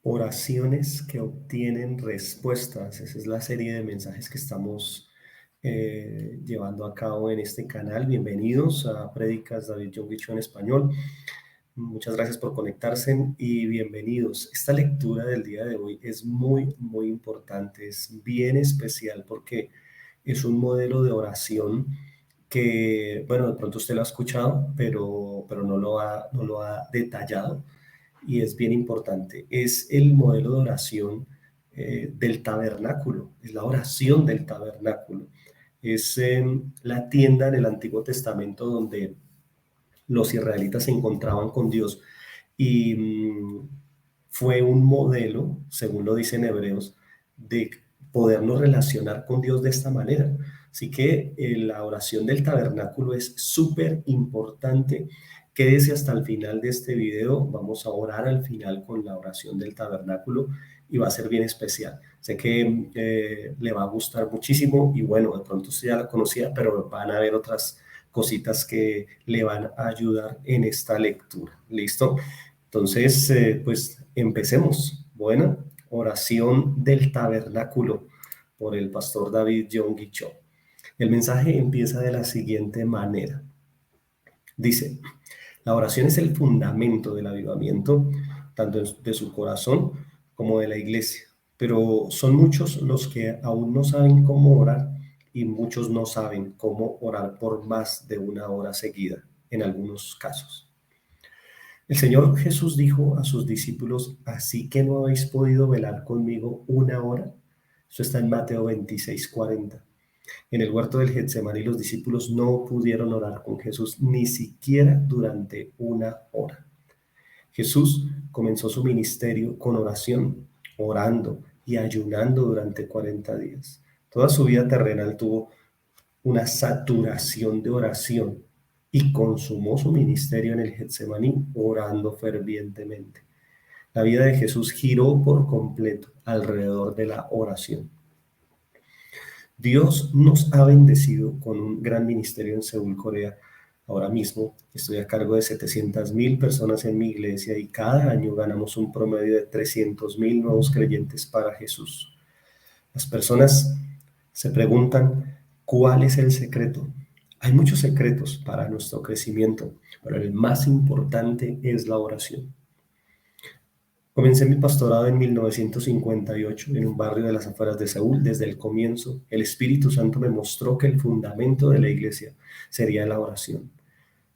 Oraciones que obtienen respuestas. Esa es la serie de mensajes que estamos llevando a cabo en este canal. Bienvenidos a Prédicas David John Guicho en español. Muchas gracias por conectarse y bienvenidos. Esta lectura del día de hoy es muy importante, es bien especial porque es un modelo de oración que, bueno, de pronto usted lo ha escuchado, pero no lo ha detallado y es bien importante. Es el modelo de oración del tabernáculo, es la oración del tabernáculo. Es la tienda en el Antiguo Testamento donde los israelitas se encontraban con Dios y fue un modelo, según lo dicen Hebreos, de podernos relacionar con Dios de esta manera. Así que la oración del tabernáculo es súper importante. Quédese hasta el final de este video. Vamos a orar al final con la oración del tabernáculo y va a ser bien especial. Sé que le va a gustar muchísimo y bueno, de pronto usted ya la conocía, pero van a haber otras cositas que le van a ayudar en esta lectura. ¿Listo? Entonces, pues empecemos. Bueno, oración del tabernáculo por el pastor David John Guicho. El mensaje empieza de la siguiente manera. Dice, la oración es el fundamento del avivamiento, tanto de su corazón como de la iglesia. Pero son muchos los que aún no saben cómo orar y muchos no saben cómo orar por más de una hora seguida, en algunos casos. El Señor Jesús dijo a sus discípulos, así que no habéis podido velar conmigo una hora. Eso está en Mateo 26:40. En el huerto del Getsemaní los discípulos no pudieron orar con Jesús ni siquiera durante una hora. Jesús comenzó su ministerio con oración, orando y ayunando durante 40 días. Toda su vida terrenal tuvo una saturación de oración y consumó su ministerio en el Getsemaní orando fervientemente. La vida de Jesús giró por completo alrededor de la oración. Dios nos ha bendecido con un gran ministerio en Seúl, Corea. Ahora mismo estoy a cargo de 700,000 personas en mi iglesia y cada año ganamos un promedio de 300,000 nuevos creyentes para Jesús. Las personas se preguntan, ¿cuál es el secreto? Hay muchos secretos para nuestro crecimiento, pero el más importante es la oración. Comencé mi pastorado en 1958 en un barrio de las afueras de Seúl. Desde el comienzo, el Espíritu Santo me mostró que el fundamento de la iglesia sería la oración.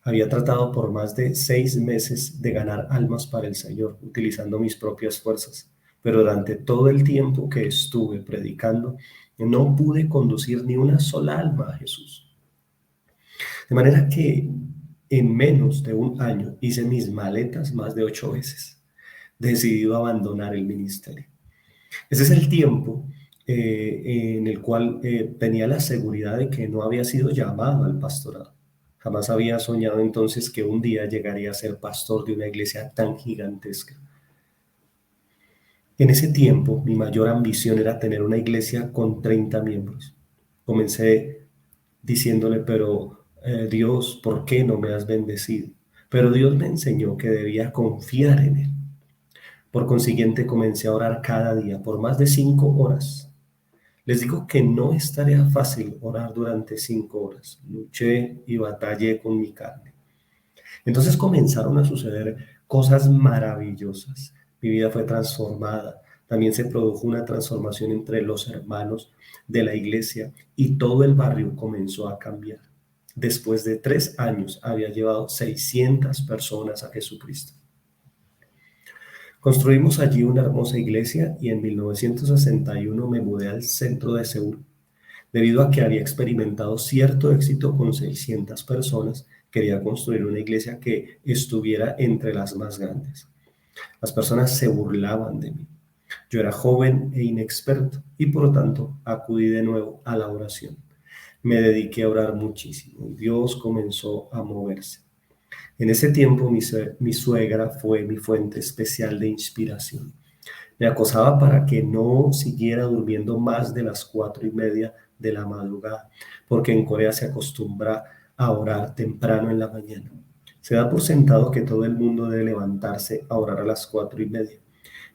Había tratado por más de 6 meses de ganar almas para el Señor, utilizando mis propias fuerzas. Pero durante todo el tiempo que estuve predicando, no pude conducir ni una sola alma a Jesús. De manera que en menos de un año hice mis maletas más de 8 veces, decidido a abandonar el ministerio. Ese es el tiempo en el cual tenía la seguridad de que no había sido llamado al pastorado. Jamás había soñado entonces que un día llegaría a ser pastor de una iglesia tan gigantesca. En ese tiempo, mi mayor ambición era tener una iglesia con 30 miembros. Comencé diciéndole, pero Dios, ¿por qué no me has bendecido? Pero Dios me enseñó que debía confiar en Él. Por consiguiente, comencé a orar cada día por más de 5 horas. Les digo que no es tarea fácil orar durante 5 horas. Luché y batallé con mi carne. Entonces comenzaron a suceder cosas maravillosas. Mi vida fue transformada. También se produjo una transformación entre los hermanos de la iglesia y todo el barrio comenzó a cambiar. Después de 3 años había llevado 600 personas a Jesucristo. Construimos allí una hermosa iglesia y en 1961 me mudé al centro de Seúl. Debido a que había experimentado cierto éxito con 600 personas, quería construir una iglesia que estuviera entre las más grandes. Las personas se burlaban de mí. Yo era joven e inexperto y por lo tanto acudí de nuevo a la oración. Me dediqué a orar muchísimo y Dios comenzó a moverse. En ese tiempo mi suegra fue mi fuente especial de inspiración. Me acosaba para que no siguiera durmiendo más de las 4:30 de la madrugada, porque en Corea se acostumbra a orar temprano en la mañana. Se da por sentado que todo el mundo debe levantarse a orar a las 4:30.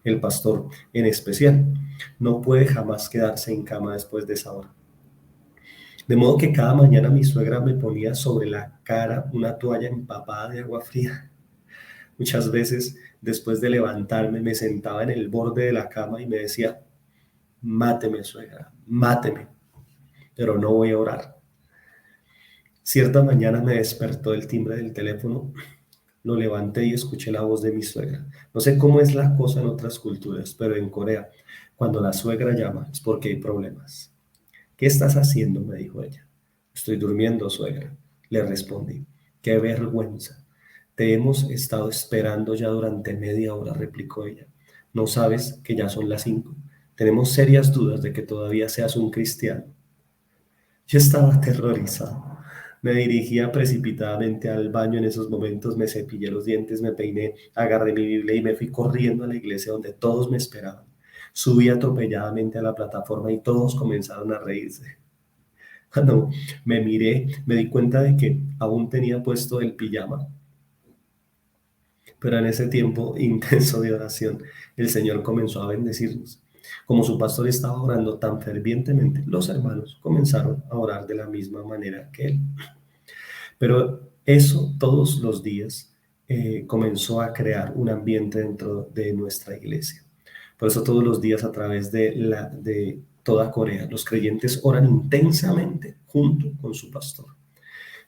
El pastor, en especial, no puede jamás quedarse en cama después de esa hora. De modo que cada mañana mi suegra me ponía sobre la cara una toalla empapada de agua fría. Muchas veces, después de levantarme, me sentaba en el borde de la cama y me decía: máteme, suegra, máteme, pero no voy a orar. Cierta mañana me despertó el timbre del teléfono, lo levanté y escuché la voz de mi suegra. No sé cómo es la cosa en otras culturas, pero en Corea, cuando la suegra llama, es porque hay problemas. ¿Qué estás haciendo?, me dijo ella. Estoy durmiendo, suegra, le respondí. Qué vergüenza. Te hemos estado esperando ya durante media hora, replicó ella. ¿No sabes que ya son las 5? Tenemos serias dudas de que todavía seas un cristiano. Yo estaba aterrorizado. Me dirigía precipitadamente al baño en esos momentos, me cepillé los dientes, me peiné, agarré mi Biblia y me fui corriendo a la iglesia donde todos me esperaban. Subí atropelladamente a la plataforma y todos comenzaron a reírse. Cuando me miré, me di cuenta de que aún tenía puesto el pijama, pero en ese tiempo intenso de oración, el Señor comenzó a bendecirnos. Como su pastor estaba orando tan fervientemente, los hermanos comenzaron a orar de la misma manera que él. Pero eso todos los días comenzó a crear un ambiente dentro de nuestra iglesia. Por eso todos los días a través de toda Corea, los creyentes oran intensamente junto con su pastor.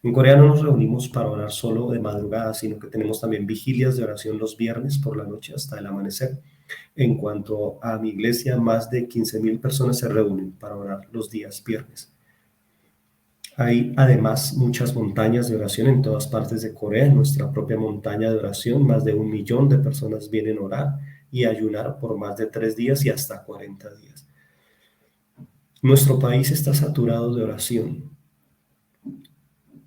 En Corea no nos reunimos para orar solo de madrugada, sino que tenemos también vigilias de oración los viernes por la noche hasta el amanecer. En cuanto a mi iglesia, más de 15.000 personas se reúnen para orar los días viernes. Hay además muchas montañas de oración en todas partes de Corea. En nuestra propia montaña de oración, más de 1 millón de personas vienen a orar y a ayunar por más de 3 días y hasta 40 días. Nuestro país está saturado de oración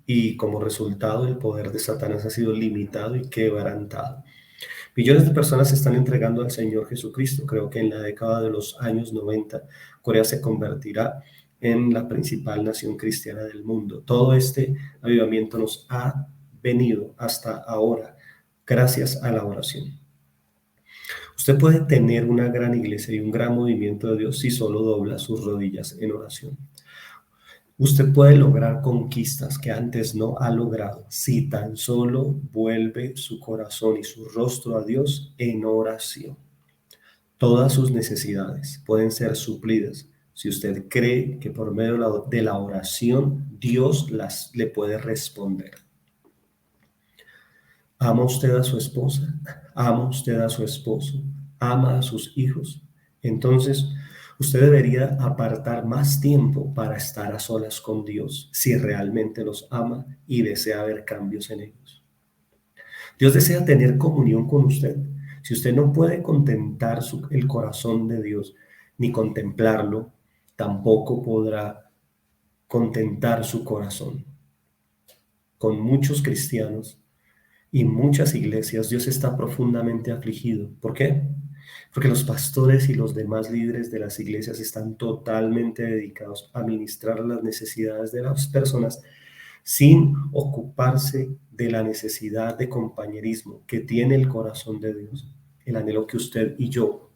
y como resultado el poder de Satanás ha sido limitado y quebrantado. Millones de personas se están entregando al Señor Jesucristo. Creo que en la década de los años 90, Corea se convertirá en la principal nación cristiana del mundo. Todo este avivamiento nos ha venido hasta ahora gracias a la oración. Usted puede tener una gran iglesia y un gran movimiento de Dios si solo dobla sus rodillas en oración. Usted puede lograr conquistas que antes no ha logrado si tan solo vuelve su corazón y su rostro a Dios en oración. Todas sus necesidades pueden ser suplidas si usted cree que por medio de la oración Dios le puede responder. ¿Ama usted a su esposa? ¿Ama usted a su esposo? ¿Ama a sus hijos? Entonces, usted debería apartar más tiempo para estar a solas con Dios si realmente los ama y desea ver cambios en ellos. Dios desea tener comunión con usted. Si usted no puede contentar el corazón de Dios ni contemplarlo, tampoco podrá contentar su corazón. Con muchos cristianos y muchas iglesias, Dios está profundamente afligido. ¿Por qué? Porque los pastores y los demás líderes de las iglesias están totalmente dedicados a ministrar las necesidades de las personas sin ocuparse de la necesidad de compañerismo que tiene el corazón de Dios. El anhelo que usted y yo,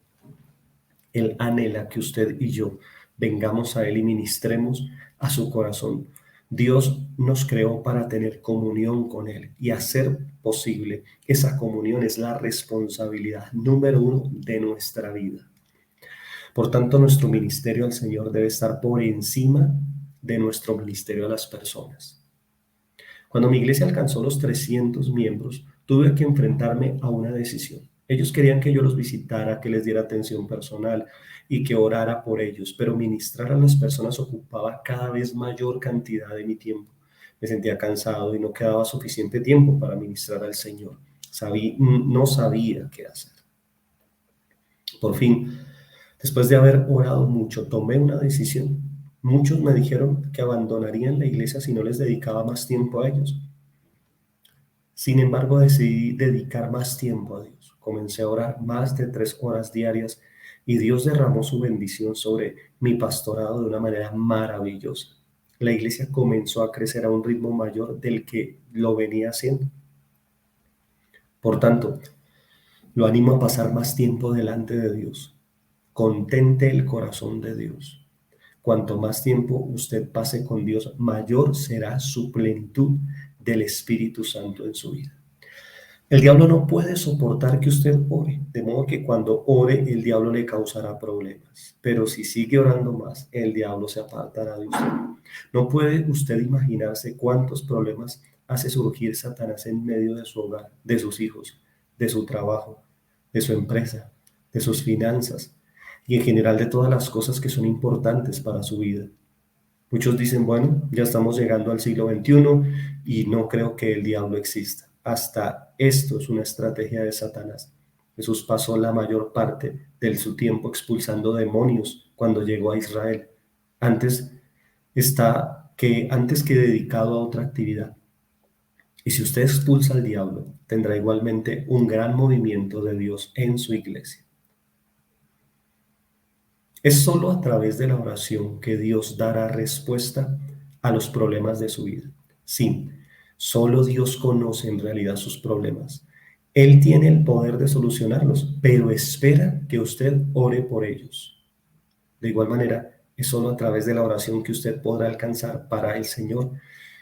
Él anhela que usted y yo vengamos a Él y ministremos a su corazón. Dios nos creó para tener comunión con Él y hacer posible esa comunión es la responsabilidad número 1 de nuestra vida. Por tanto, nuestro ministerio al Señor debe estar por encima de nuestro ministerio a las personas. Cuando mi iglesia alcanzó los 300 miembros, tuve que enfrentarme a una decisión. Ellos querían que yo los visitara, que les diera atención personal y que orara por ellos, pero ministrar a las personas ocupaba cada vez mayor cantidad de mi tiempo. Me sentía cansado y no quedaba suficiente tiempo para ministrar al Señor. No sabía qué hacer. Por fin, después de haber orado mucho, tomé una decisión. Muchos me dijeron que abandonarían la iglesia si no les dedicaba más tiempo a ellos. Sin embargo, decidí dedicar más tiempo a Dios. Comencé a orar más de 3 horas diarias y Dios derramó su bendición sobre mi pastorado de una manera maravillosa. La iglesia comenzó a crecer a un ritmo mayor del que lo venía haciendo. Por tanto, Lo animo a pasar más tiempo delante de Dios. Contente el corazón de Dios. Cuanto más tiempo usted pase con Dios, mayor será su plenitud del Espíritu Santo en su vida. El diablo no puede soportar que usted ore, de modo que cuando ore el diablo le causará problemas. Pero si sigue orando más, el diablo se apartará de usted. No puede usted imaginarse cuántos problemas hace surgir Satanás en medio de su hogar, de sus hijos, de su trabajo, de su empresa, de sus finanzas y en general de todas las cosas que son importantes para su vida. Muchos dicen, bueno, ya estamos llegando al siglo XXI y no creo que el diablo exista. Hasta esto es una estrategia de Satanás. Jesús pasó la mayor parte de su tiempo expulsando demonios cuando llegó a Israel. Antes antes que dedicado a otra actividad. Y si usted expulsa al diablo, tendrá igualmente un gran movimiento de Dios en su iglesia. Es solo a través de la oración que Dios dará respuesta a los problemas de su vida. Sí, solo Dios conoce en realidad sus problemas. Él tiene el poder de solucionarlos, pero espera que usted ore por ellos. De igual manera, es solo a través de la oración que usted podrá alcanzar para el Señor,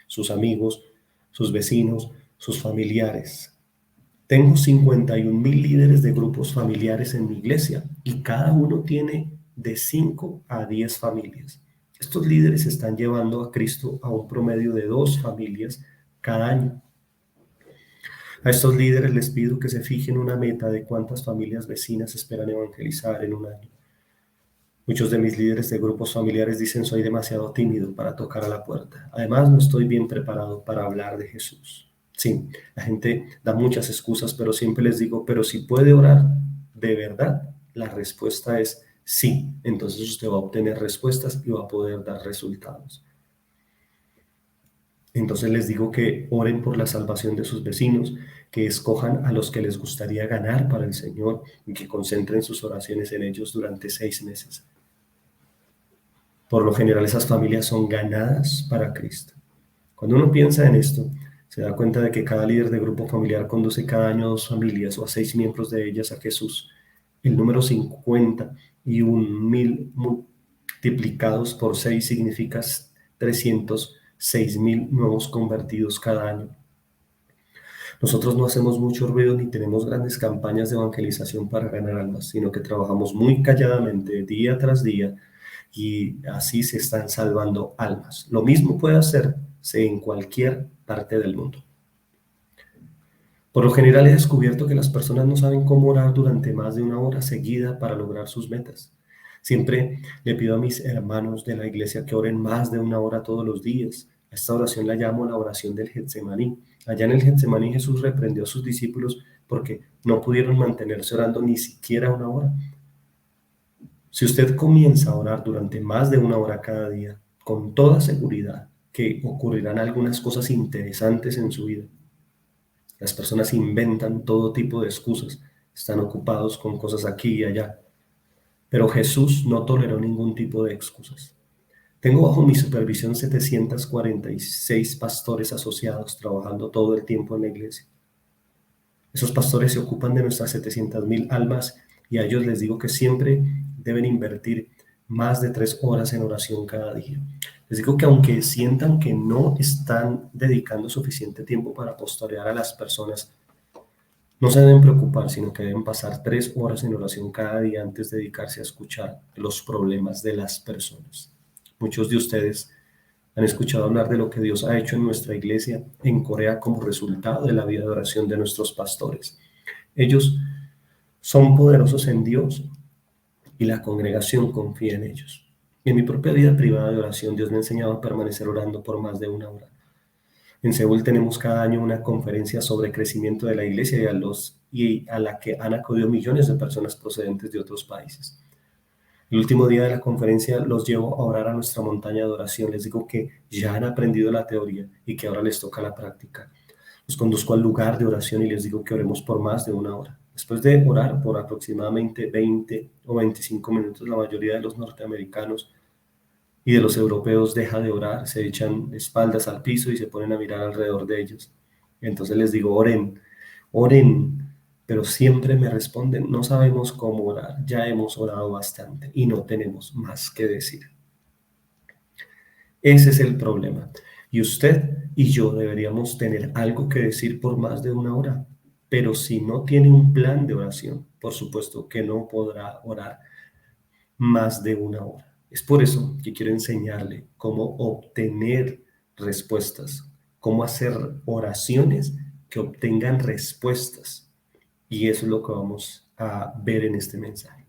sus amigos, sus vecinos, sus familiares. Tengo 51,000 líderes de grupos familiares en mi iglesia y cada uno tiene de 5 a 10 familias. Estos líderes están llevando a Cristo a un promedio de 2 familias cada año. A estos líderes les pido que se fijen una meta de cuántas familias vecinas esperan evangelizar en un año. Muchos de mis líderes de grupos familiares dicen soy demasiado tímido para tocar a la puerta. Además, no estoy bien preparado para hablar de Jesús. Sí, la gente da muchas excusas, pero siempre les digo, pero si puede orar de verdad, la respuesta es sí. Entonces usted va a obtener respuestas y va a poder dar resultados. Entonces les digo que oren por la salvación de sus vecinos, que escojan a los que les gustaría ganar para el Señor y que concentren sus oraciones en ellos durante 6 meses. Por lo general esas familias son ganadas para Cristo. Cuando uno piensa en esto, se da cuenta de que cada líder de grupo familiar conduce cada año a 2 familias o a 6 miembros de ellas a Jesús. El número 51,000 multiplicados por 6 significa 306,000 nuevos convertidos cada año. Nosotros no hacemos mucho ruido ni tenemos grandes campañas de evangelización para ganar almas, sino que trabajamos muy calladamente día tras día y así se están salvando almas. Lo mismo puede hacerse en cualquier parte del mundo. Por lo general he descubierto que las personas no saben cómo orar durante más de 1 hora seguida para lograr sus metas. Siempre le pido a mis hermanos de la iglesia que oren más de 1 hora todos los días. A esta oración la llamo la oración del Getsemaní. Allá en el Getsemaní Jesús reprendió a sus discípulos porque no pudieron mantenerse orando ni siquiera 1 hora. Si usted comienza a orar durante más de 1 hora cada día, con toda seguridad que ocurrirán algunas cosas interesantes en su vida. Las personas inventan todo tipo de excusas, están ocupados con cosas aquí y allá, pero Jesús no toleró ningún tipo de excusas. Tengo bajo mi supervisión 746 pastores asociados trabajando todo el tiempo en la iglesia. Esos pastores se ocupan de nuestras 700,000 almas y a ellos les digo que siempre deben invertir más de 3 horas en oración cada día. Les digo que aunque sientan que no están dedicando suficiente tiempo para pastorear a las personas, no se deben preocupar, sino que deben pasar 3 horas en oración cada día antes de dedicarse a escuchar los problemas de las personas. Muchos de ustedes han escuchado hablar de lo que Dios ha hecho en nuestra iglesia en Corea como resultado de la vida de oración de nuestros pastores. Ellos son poderosos en Dios y la congregación confía en ellos. En mi propia vida privada de oración, Dios me ha enseñado a permanecer orando por más de 1 hora. En Seúl tenemos cada año una conferencia sobre crecimiento de la iglesia y a la que han acudido millones de personas procedentes de otros países. El último día de la conferencia los llevo a orar a nuestra montaña de oración. Les digo que ya han aprendido la teoría y que ahora les toca la práctica. Los conduzco al lugar de oración y les digo que oremos por más de 1 hora. Después de orar por aproximadamente 20 o 25 minutos, la mayoría de los norteamericanos y de los europeos deja de orar, se echan espaldas al piso y se ponen a mirar alrededor de ellos. Entonces les digo, oren, oren, pero siempre me responden, no sabemos cómo orar, ya hemos orado bastante y no tenemos más que decir. Ese es el problema. Y usted y yo deberíamos tener algo que decir por más de una hora. Pero si no tiene un plan de oración, por supuesto que no podrá orar más de una hora. Es por eso que quiero enseñarle cómo obtener respuestas, cómo hacer oraciones que obtengan respuestas. Y eso es lo que vamos a ver en este mensaje.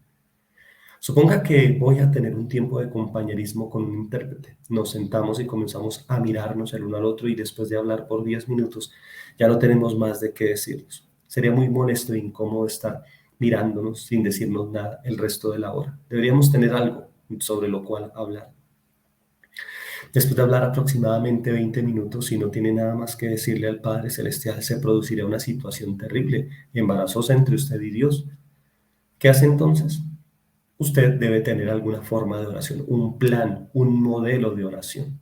Suponga que voy a tener un tiempo de compañerismo con un intérprete. Nos sentamos y comenzamos a mirarnos el uno al otro y después de hablar por 10 minutos ya no tenemos más de qué decirnos. Sería muy molesto e incómodo estar mirándonos sin decirnos nada el resto de la hora. Deberíamos tener algo sobre lo cual hablar. Después de hablar aproximadamente 20 minutos, si no tiene nada más que decirle al Padre Celestial, se producirá una situación terrible, embarazosa entre usted y Dios. ¿Qué hace entonces? Usted debe tener alguna forma de oración, un plan, un modelo de oración.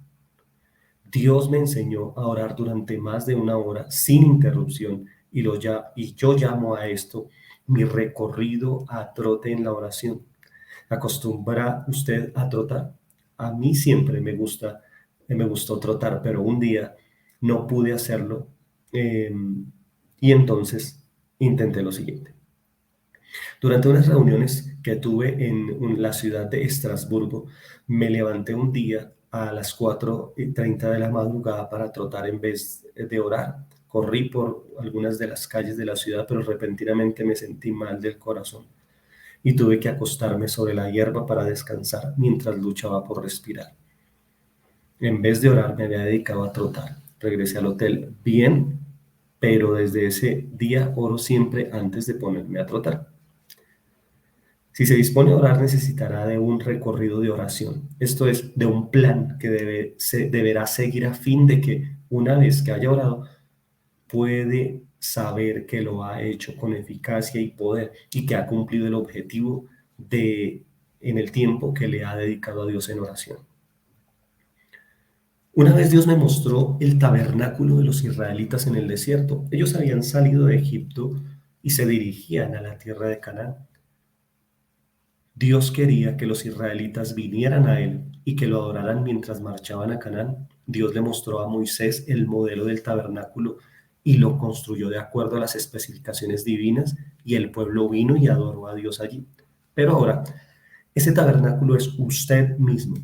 Dios me enseñó a orar durante más de una hora sin interrupción y yo llamo a esto mi recorrido a trote en la oración. ¿Acostumbra usted a trotar? A mí siempre me gustó trotar, pero un día no pude hacerlo eh, y entonces intenté lo siguiente. Durante unas reuniones que tuve en la ciudad de Estrasburgo, me levanté un día a las 4:30 de la madrugada para trotar en vez de orar. Corrí por algunas de las calles de la ciudad, pero repentinamente me sentí mal del corazón y tuve que acostarme sobre la hierba para descansar mientras luchaba por respirar. En vez de orar, me había dedicado a trotar. Regresé al hotel bien, pero desde ese día oro siempre antes de ponerme a trotar. Si se dispone a orar, necesitará de un recorrido de oración, esto es, de un plan que deberá seguir a fin de que una vez que haya orado, puede saber que lo ha hecho con eficacia y poder y que ha cumplido el objetivo en el tiempo que le ha dedicado a Dios en oración. Una vez Dios me mostró el tabernáculo de los israelitas en el desierto. Ellos habían salido de Egipto y se dirigían a la tierra de Canaán. Dios quería que los israelitas vinieran a él y que lo adoraran mientras marchaban a Canaán. Dios le mostró a Moisés el modelo del tabernáculo y lo construyó de acuerdo a las especificaciones divinas y el pueblo vino y adoró a Dios allí. Pero ahora, ese tabernáculo es usted mismo.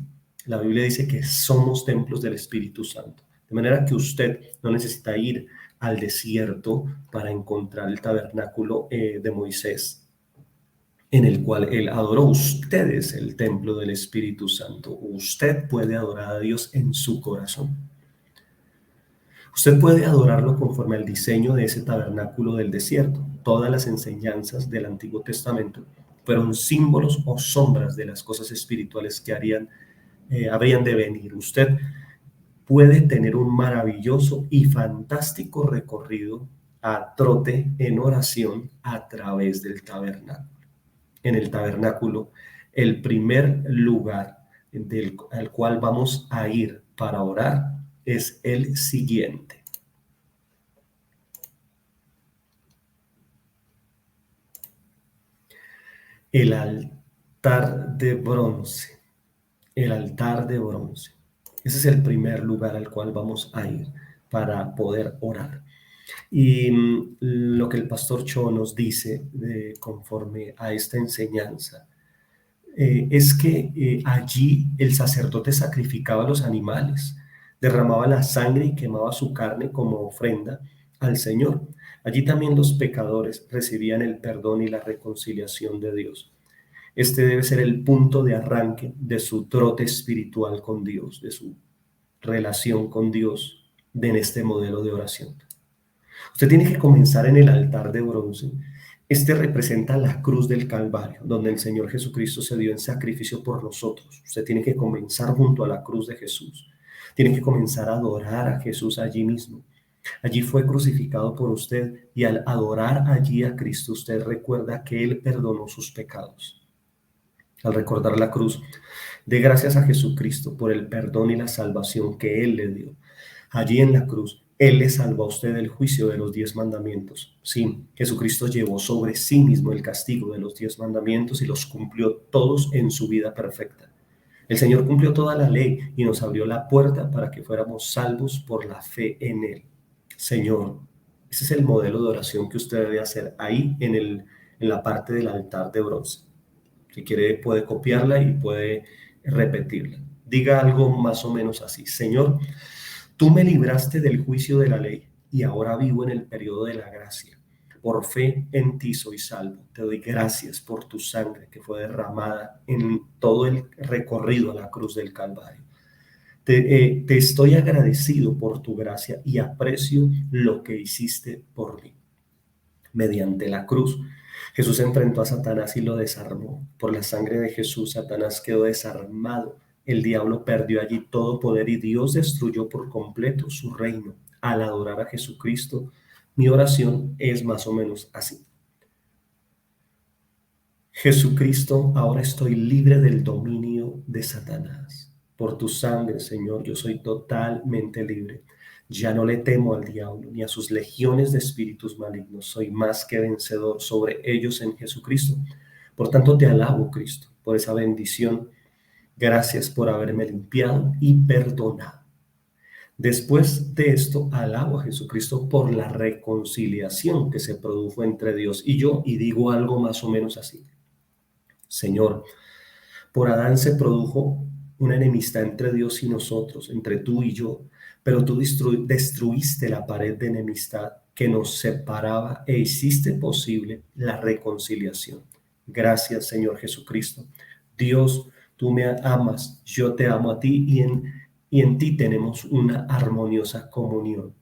La Biblia dice que somos templos del Espíritu Santo. De manera que usted no necesita ir al desierto para encontrar el tabernáculo de Moisés en el cual él adoró. Usted es el templo del Espíritu Santo. Usted puede adorar a Dios en su corazón. Usted puede adorarlo conforme al diseño de ese tabernáculo del desierto. Todas las enseñanzas del Antiguo Testamento fueron símbolos o sombras de las cosas espirituales que habrían de venir. Usted puede tener un maravilloso y fantástico recorrido a trote en oración a través del tabernáculo. En el tabernáculo, el primer lugar al cual vamos a ir para orar es el siguiente. El altar de bronce. El altar de bronce. Ese es el primer lugar al cual vamos a ir para poder orar. Y lo que el pastor Cho nos dice conforme a esta enseñanza es que allí el sacerdote sacrificaba los animales, derramaba la sangre y quemaba su carne como ofrenda al Señor. Allí también los pecadores recibían el perdón y la reconciliación de Dios. Este debe ser el punto de arranque de su trote espiritual con Dios, de su relación con Dios en este modelo de oración. Usted tiene que comenzar en el altar de bronce. Este representa la cruz del Calvario, donde el Señor Jesucristo se dio en sacrificio por nosotros. Usted tiene que comenzar junto a la cruz de Jesús. Tiene que comenzar a adorar a Jesús allí mismo. Allí fue crucificado por usted y al adorar allí a Cristo, usted recuerda que Él perdonó sus pecados. Al recordar la cruz, dé gracias a Jesucristo por el perdón y la salvación que Él le dio. Allí en la cruz, Él le salvó a usted del juicio de los 10 mandamientos. Sí, Jesucristo llevó sobre sí mismo el castigo de los 10 mandamientos y los cumplió todos en su vida perfecta. El Señor cumplió toda la ley y nos abrió la puerta para que fuéramos salvos por la fe en Él. Señor, ese es el modelo de oración que usted debe hacer ahí en la parte del altar de bronce. Si quiere, puede copiarla y puede repetirla. Diga algo más o menos así. Señor, tú me libraste del juicio de la ley y ahora vivo en el periodo de la gracia. Por fe en ti soy salvo. Te doy gracias por tu sangre que fue derramada en todo el recorrido a la cruz del Calvario. Te estoy agradecido por tu gracia y aprecio lo que hiciste por mí. Mediante la cruz, Jesús enfrentó a Satanás y lo desarmó. Por la sangre de Jesús, Satanás quedó desarmado. El diablo perdió allí todo poder y Dios destruyó por completo su reino. Al adorar a Jesucristo, mi oración es más o menos así. Jesucristo, ahora estoy libre del dominio de Satanás. Por tu sangre, Señor, yo soy totalmente libre. Ya no le temo al diablo ni a sus legiones de espíritus malignos. Soy más que vencedor sobre ellos en Jesucristo. Por tanto, te alabo, Cristo, por esa bendición. Gracias por haberme limpiado y perdonado. Después de esto, alabo a Jesucristo por la reconciliación que se produjo entre Dios y yo, y digo algo más o menos así. Señor, por Adán se produjo una enemistad entre Dios y nosotros, entre tú y yo, pero tú destruiste la pared de enemistad que nos separaba e hiciste posible la reconciliación. Gracias, Señor Jesucristo. Dios, tú me amas, yo te amo a ti y en ti tenemos una armoniosa comunión.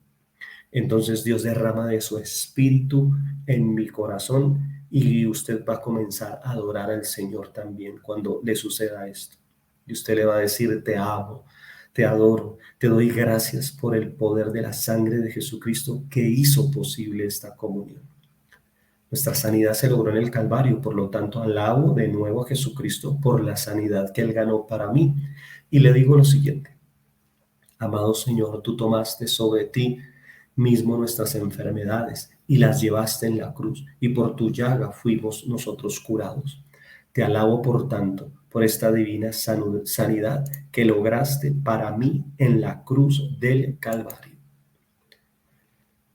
Entonces Dios derrama de su espíritu en mi corazón y usted va a comenzar a adorar al Señor también cuando le suceda esto. Y usted le va a decir, te amo, te adoro, te doy gracias por el poder de la sangre de Jesucristo que hizo posible esta comunión. Nuestra sanidad se logró en el Calvario, por lo tanto alabo de nuevo a Jesucristo por la sanidad que Él ganó para mí. Y le digo lo siguiente, amado Señor, tú tomaste sobre ti mismo nuestras enfermedades y las llevaste en la cruz, y por tu llaga fuimos nosotros curados. Te alabo, por tanto, por esta divina sanidad que lograste para mí en la cruz del Calvario.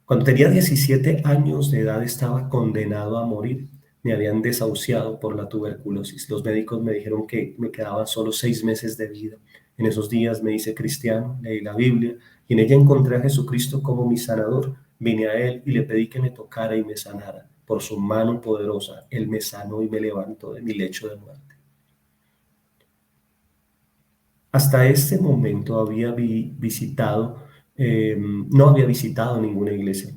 Cuando tenía 17 años de edad estaba condenado a morir. Me habían desahuciado por la tuberculosis. Los médicos me dijeron que me quedaban solo 6 meses de vida. En esos días me hice cristiano, leí la Biblia y en ella encontré a Jesucristo como mi sanador. Vine a Él y le pedí que me tocara y me sanara. Por su mano poderosa, Él me sanó y me levantó de mi lecho de muerte. Hasta este momento no había visitado ninguna iglesia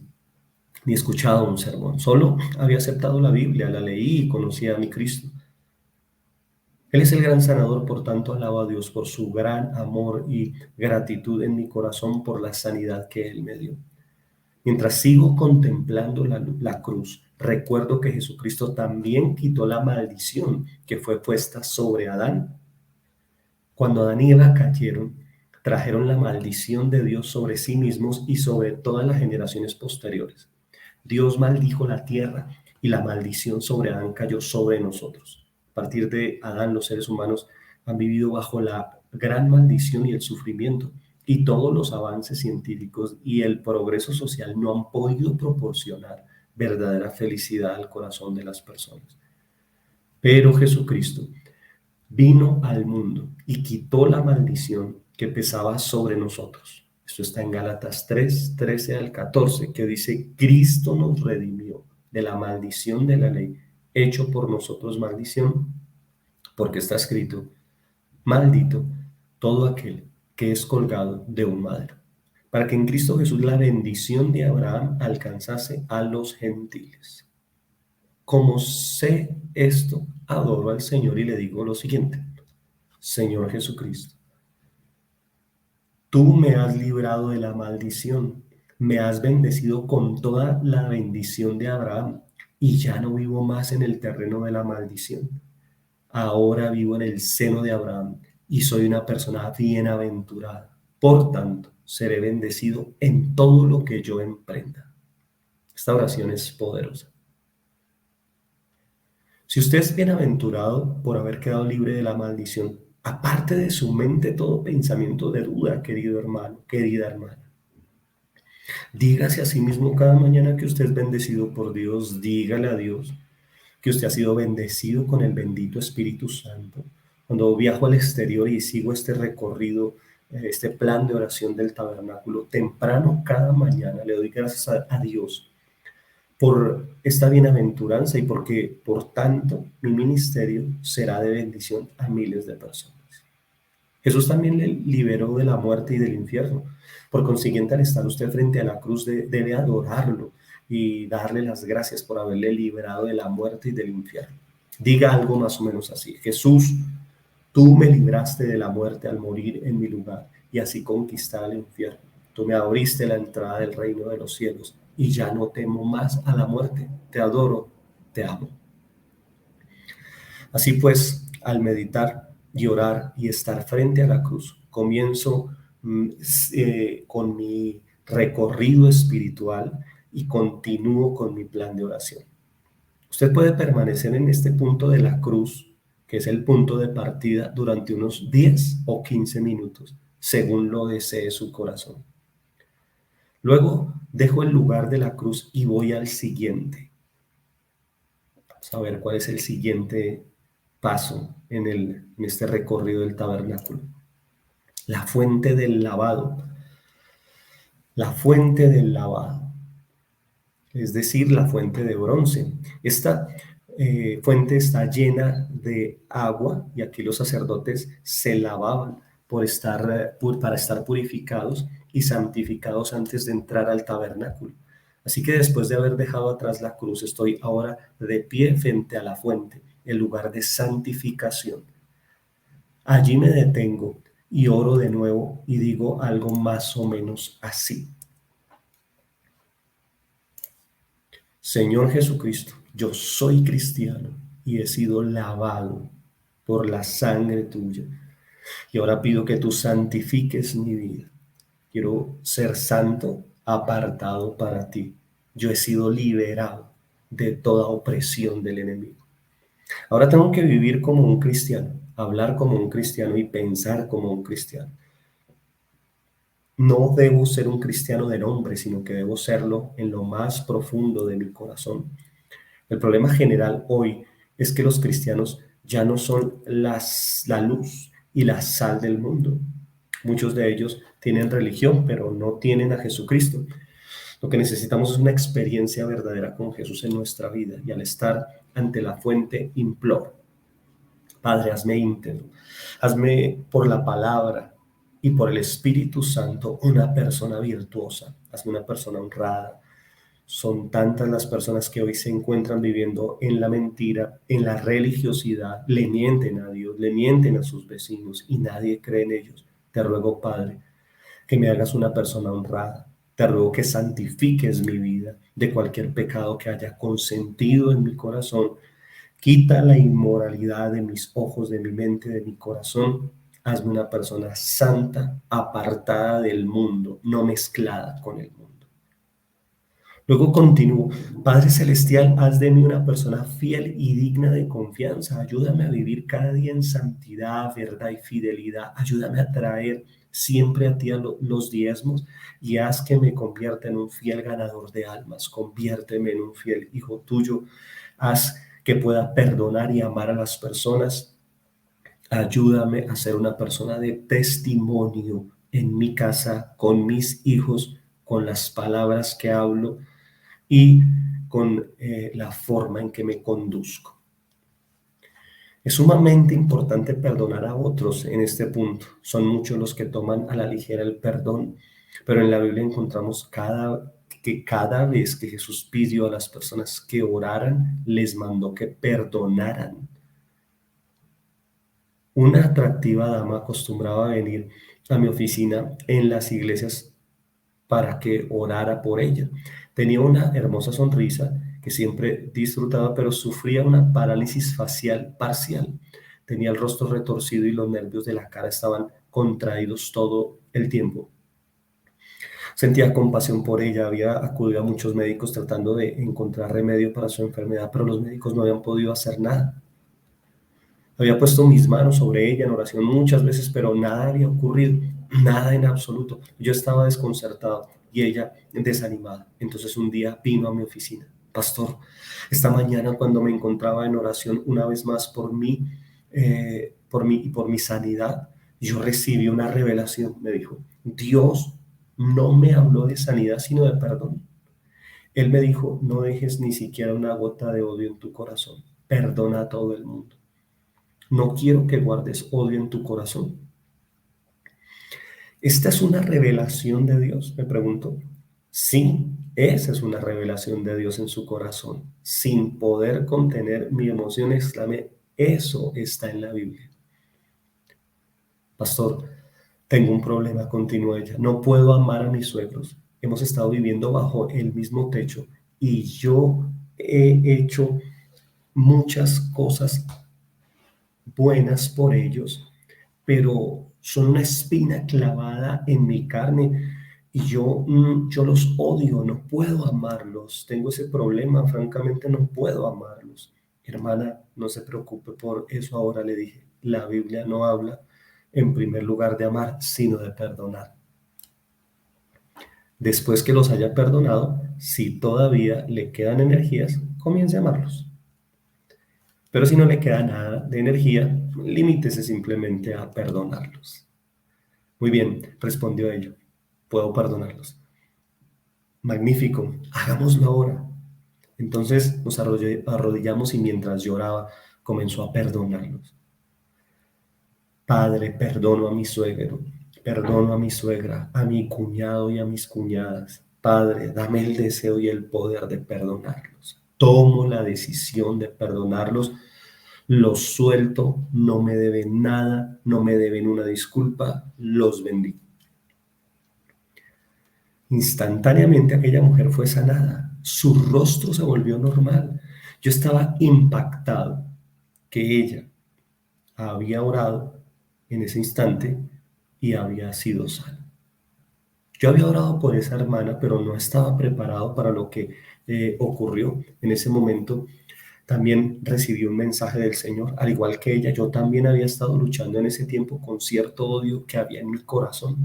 ni escuchado un sermón. Solo había aceptado la Biblia, la leí y conocía a mi Cristo. Él es el gran sanador, por tanto alabo a Dios por su gran amor y gratitud en mi corazón por la sanidad que Él me dio. Mientras sigo contemplando la cruz, recuerdo que Jesucristo también quitó la maldición que fue puesta sobre Adán. Cuando Adán y Eva cayeron, trajeron la maldición de Dios sobre sí mismos y sobre todas las generaciones posteriores. Dios maldijo la tierra y la maldición sobre Adán cayó sobre nosotros. A partir de Adán, los seres humanos han vivido bajo la gran maldición y el sufrimiento, y todos los avances científicos y el progreso social no han podido proporcionar verdadera felicidad al corazón de las personas. Pero Jesucristo vino al mundo y quitó la maldición que pesaba sobre nosotros. Esto está en Gálatas 3, 13 al 14, que dice, Cristo nos redimió de la maldición de la ley, hecho por nosotros maldición, porque está escrito, maldito todo aquel que es colgado de un madero, para que en Cristo Jesús la bendición de Abraham alcanzase a los gentiles. Como sé esto, adoro al Señor y le digo lo siguiente, Señor Jesucristo, tú me has librado de la maldición, me has bendecido con toda la bendición de Abraham y ya no vivo más en el terreno de la maldición. Ahora vivo en el seno de Abraham y soy una persona bienaventurada. Por tanto, seré bendecido en todo lo que yo emprenda. Esta oración es poderosa. Si usted es bienaventurado por haber quedado libre de la maldición, aparte de su mente todo pensamiento de duda, querido hermano, querida hermana. Dígase a sí mismo cada mañana que usted es bendecido por Dios. Dígale a Dios que usted ha sido bendecido con el bendito Espíritu Santo. Cuando viajo al exterior y sigo este recorrido, este plan de oración del tabernáculo, temprano cada mañana le doy gracias a Dios por esta bienaventuranza y porque, por tanto, mi ministerio será de bendición a miles de personas. Jesús también le liberó de la muerte y del infierno. Por consiguiente, al estar usted frente a la cruz, debe adorarlo y darle las gracias por haberle liberado de la muerte y del infierno. Diga algo más o menos así: Jesús, tú me libraste de la muerte al morir en mi lugar y así conquistar el infierno. Tú me abriste la entrada del reino de los cielos y ya no temo más a la muerte. Te adoro, te amo. Así pues, al meditar y orar y estar frente a la cruz, comienzo con mi recorrido espiritual y continúo con mi plan de oración. Usted puede permanecer en este punto de la cruz, que es el punto de partida, durante unos 10 o 15 minutos, según lo desee su corazón. Luego dejo el lugar de la cruz y voy al siguiente. Vamos a ver cuál es el siguiente paso en este recorrido del tabernáculo. La fuente del lavado. La fuente del lavado, es decir, la fuente de bronce. Esta fuente está llena de agua y aquí los sacerdotes se lavaban para estar purificados y santificados antes de entrar al tabernáculo. Así que después de haber dejado atrás la cruz, estoy ahora de pie frente a la fuente, el lugar de santificación. Allí me detengo y oro de nuevo y digo algo más o menos así: Señor Jesucristo, yo soy cristiano y he sido lavado por la sangre tuya. Y ahora pido que tú santifiques mi vida. Quiero ser santo, apartado para ti. Yo he sido liberado de toda opresión del enemigo. Ahora tengo que vivir como un cristiano, hablar como un cristiano y pensar como un cristiano. No debo ser un cristiano de nombre, sino que debo serlo en lo más profundo de mi corazón. El problema general hoy es que los cristianos ya no son la luz y la sal del mundo. Muchos de ellos tienen religión, pero no tienen a Jesucristo. Lo que necesitamos es una experiencia verdadera con Jesús en nuestra vida, y al estar ante la fuente imploro: Padre, hazme íntegro, hazme por la palabra y por el Espíritu Santo una persona virtuosa, hazme una persona honrada. Son tantas las personas que hoy se encuentran viviendo en la mentira, en la religiosidad, le mienten a Dios, le mienten a sus vecinos y nadie cree en ellos. Te ruego, Padre, que me hagas una persona honrada. Te ruego que santifiques mi vida de cualquier pecado que haya consentido en mi corazón. Quita la inmoralidad de mis ojos, de mi mente, de mi corazón. Hazme una persona santa, apartada del mundo, no mezclada con el mundo. Luego continúo: Padre Celestial, haz de mí una persona fiel y digna de confianza. Ayúdame a vivir cada día en santidad, verdad y fidelidad. Ayúdame a traer siempre a ti los diezmos y haz que me convierta en un fiel ganador de almas. Conviérteme en un fiel hijo tuyo. Haz que pueda perdonar y amar a las personas. Ayúdame a ser una persona de testimonio en mi casa, con mis hijos, con las palabras que hablo y con la forma en que me conduzco. Es sumamente importante perdonar a otros en este punto. Son muchos los que toman a la ligera el perdón, pero en la Biblia encontramos que cada vez que Jesús pidió a las personas que oraran, les mandó que perdonaran. Una atractiva dama acostumbraba a venir a mi oficina en las iglesias para que orara por ella. Tenía una hermosa sonrisa que siempre disfrutaba, pero sufría una parálisis facial parcial. Tenía el rostro retorcido y los nervios de la cara estaban contraídos todo el tiempo. Sentía compasión por ella, había acudido a muchos médicos tratando de encontrar remedio para su enfermedad, pero los médicos no habían podido hacer nada. Había puesto mis manos sobre ella en oración muchas veces, pero nada había ocurrido, nada en absoluto. Yo estaba desconcertado y ella desanimada. Entonces un día vino a mi oficina. Pastor, esta mañana cuando me encontraba en oración una vez más por mí y por mi sanidad, yo recibí una revelación. Me dijo, Dios no me habló de sanidad, sino de perdón. Él me dijo, no dejes ni siquiera una gota de odio en tu corazón. Perdona a todo el mundo. No quiero que guardes odio en tu corazón. ¿Esta es una revelación de Dios? Me pregunto. Sí, esa es una revelación de Dios en su corazón. Sin poder contener mi emoción, exclamé, eso está en la Biblia. Pastor, tengo un problema, continuó ella. No puedo amar a mis suegros. Hemos estado viviendo bajo el mismo techo y yo he hecho muchas cosas buenas por ellos, pero son una espina clavada en mi carne y yo los odio, no puedo amarlos, tengo ese problema, francamente no puedo amarlos. Hermana, no se preocupe por eso ahora, le dije, la Biblia no habla en primer lugar de amar, sino de perdonar. Después que los haya perdonado, si todavía le quedan energías, comience a amarlos. Pero si no le queda nada de energía, limítese simplemente a perdonarlos. Muy bien, respondió ella. Puedo perdonarlos. Magnífico, hagámoslo ahora. Entonces nos arrodillamos y mientras lloraba comenzó a perdonarlos. Padre, perdono a mi suegro, perdono a mi suegra, a mi cuñado y a mis cuñadas. Padre, dame el deseo y el poder de perdonarlos. Tomo la decisión de perdonarlos. Los suelto, no me deben nada, no me deben una disculpa, los bendigo. Instantáneamente aquella mujer fue sanada, su rostro se volvió normal. Yo estaba impactado que ella había orado en ese instante y había sido sana. Yo había orado por esa hermana, pero no estaba preparado para lo que ocurrió en ese momento. También recibí un mensaje del Señor, al igual que ella, yo también había estado luchando en ese tiempo con cierto odio que había en mi corazón.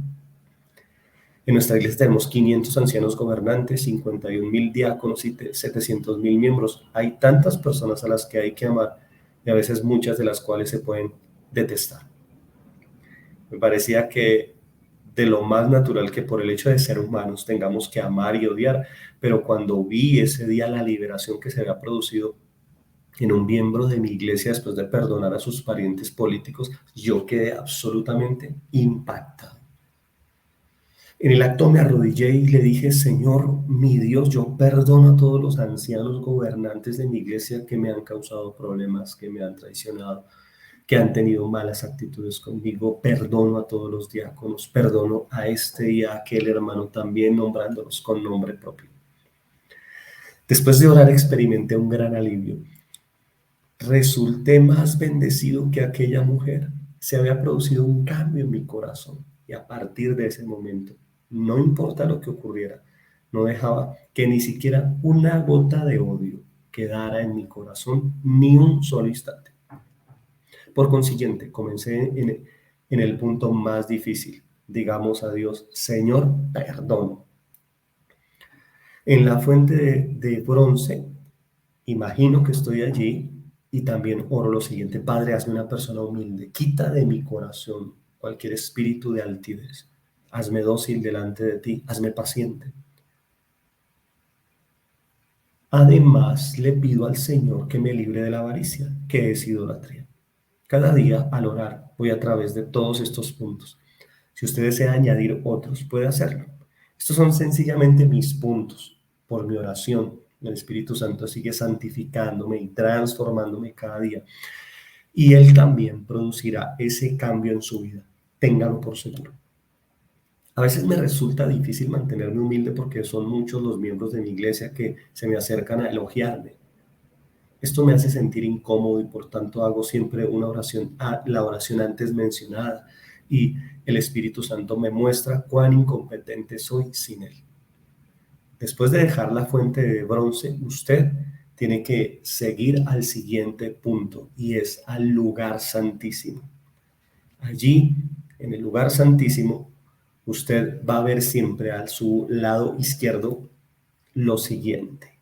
En nuestra iglesia tenemos 500 ancianos gobernantes, 51.000 diáconos y 700.000 miembros. Hay tantas personas a las que hay que amar y a veces muchas de las cuales se pueden detestar. Me parecía que de lo más natural que por el hecho de ser humanos tengamos que amar y odiar, pero cuando vi ese día la liberación que se había producido en un miembro de mi iglesia después de perdonar a sus parientes políticos, yo quedé absolutamente impactado. En el acto me arrodillé y le dije, Señor, mi Dios, yo perdono a todos los ancianos gobernantes de mi iglesia que me han causado problemas, que me han traicionado, que han tenido malas actitudes conmigo. Perdono a todos los diáconos, perdono a este y a aquel hermano también, nombrándolos con nombre propio. Después de orar experimenté un gran alivio. Resulté más bendecido que aquella mujer. Se había producido un cambio en mi corazón y a partir de ese momento, no importa lo que ocurriera, no dejaba que ni siquiera una gota de odio quedara en mi corazón ni un solo instante. Por consiguiente, comencé en el punto más difícil. Digamos a Dios, Señor, perdón. En la fuente de bronce, imagino que estoy allí y también oro lo siguiente, Padre, hazme una persona humilde, quita de mi corazón cualquier espíritu de altivez, hazme dócil delante de ti, hazme paciente. Además, le pido al Señor que me libre de la avaricia, que es idolatría. Cada día al orar voy a través de todos estos puntos. Si usted desea añadir otros, puede hacerlo. Estos son sencillamente mis puntos. Por mi oración, el Espíritu Santo sigue santificándome y transformándome cada día. Y Él también producirá ese cambio en su vida. Téngalo por seguro. A veces me resulta difícil mantenerme humilde porque son muchos los miembros de mi iglesia que se me acercan a elogiarme. Esto me hace sentir incómodo y por tanto hago siempre una oración, la oración antes mencionada. y el Espíritu Santo me muestra cuán incompetente soy sin Él. Después de dejar la fuente de bronce, usted tiene que seguir al siguiente punto y es al lugar santísimo. Allí, en el lugar santísimo, usted va a ver siempre a su lado izquierdo lo siguiente: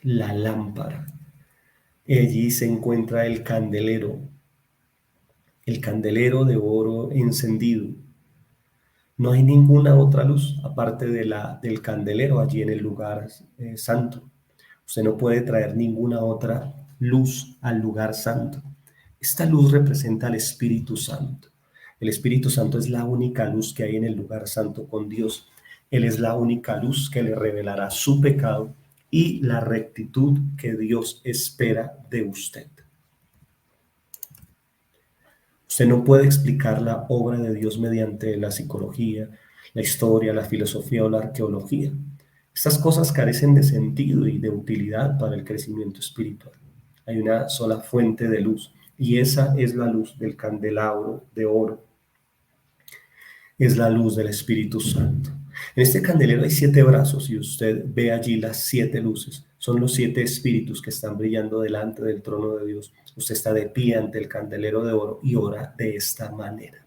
la lámpara. Allí se encuentra el candelero de oro encendido. No hay ninguna otra luz aparte del candelero allí en el lugar santo. Usted no puede traer ninguna otra luz al lugar santo. Esta luz representa al Espíritu Santo. El Espíritu Santo es la única luz que hay en el lugar santo con Dios. Él es la única luz que le revelará su pecado y la rectitud que Dios espera de usted. Usted no puede explicar la obra de Dios mediante la psicología, la historia, la filosofía o la arqueología. Estas cosas carecen de sentido y de utilidad para el crecimiento espiritual. Hay una sola fuente de luz y esa es la luz del candelabro de oro. Es la luz del Espíritu Santo. En este candelero hay 7 brazos y usted ve allí las 7 luces. Son los 7 espíritus que están brillando delante del trono de Dios. Usted está de pie ante el candelero de oro y ora de esta manera: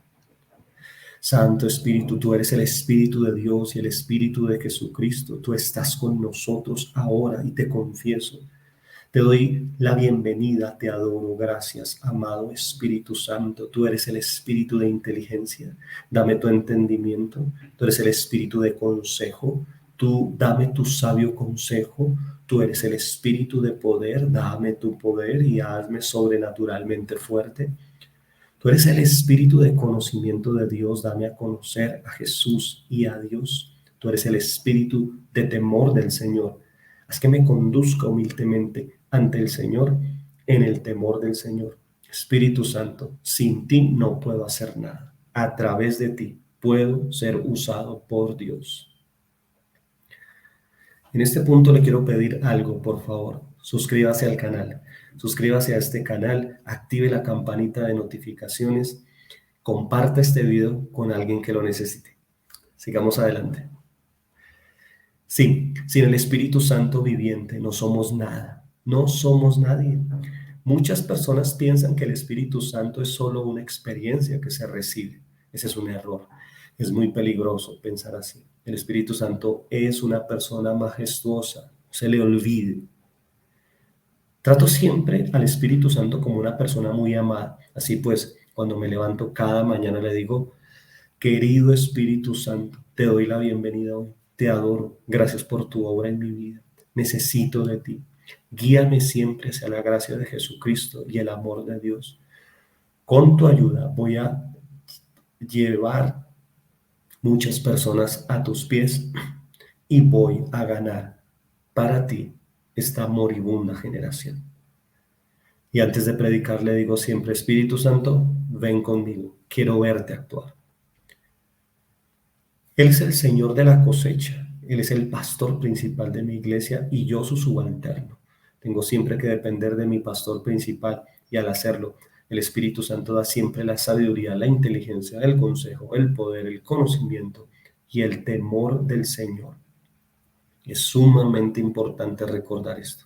Santo Espíritu, tú eres el Espíritu de Dios y el Espíritu de Jesucristo. Tú estás con nosotros ahora y te confieso. Te doy la bienvenida, te adoro, gracias, amado Espíritu Santo. Tú eres el Espíritu de inteligencia, dame tu entendimiento. Tú eres el Espíritu de consejo, tú dame tu sabio consejo. Tú eres el Espíritu de poder, dame tu poder y hazme sobrenaturalmente fuerte. Tú eres el Espíritu de conocimiento de Dios, dame a conocer a Jesús y a Dios. Tú eres el Espíritu de temor del Señor. Haz que me conduzca humildemente ante el Señor en el temor del Señor. Espíritu Santo, sin ti no puedo hacer nada. A través de ti puedo ser usado por Dios. En este punto le quiero pedir algo, por favor. Suscríbase al canal. Suscríbase a este canal, active la campanita de notificaciones, comparta este video con alguien que lo necesite. Sigamos adelante. Sí, sin el Espíritu Santo viviente no somos nada, no somos nadie. Muchas personas piensan que el Espíritu Santo es solo una experiencia que se recibe. Ese es un error. Es muy peligroso pensar así. El Espíritu Santo es una persona majestuosa, no se le olvide. Trato siempre al Espíritu Santo como una persona muy amada. Así pues, cuando me levanto cada mañana le digo: querido Espíritu Santo, te doy la bienvenida hoy. Te adoro. Gracias por tu obra en mi vida. Necesito de ti. Guíame siempre hacia la gracia de Jesucristo y el amor de Dios. Con tu ayuda voy a llevar muchas personas a tus pies y voy a ganar para ti esta moribunda generación. Y antes de predicar le digo siempre: Espíritu Santo, ven conmigo, quiero verte actuar. Él es el Señor de la cosecha, Él es el pastor principal de mi iglesia y yo su subalterno. Tengo siempre que depender de mi pastor principal y al hacerlo, el Espíritu Santo da siempre la sabiduría, la inteligencia, el consejo, el poder, el conocimiento y el temor del Señor. Es sumamente importante recordar esto.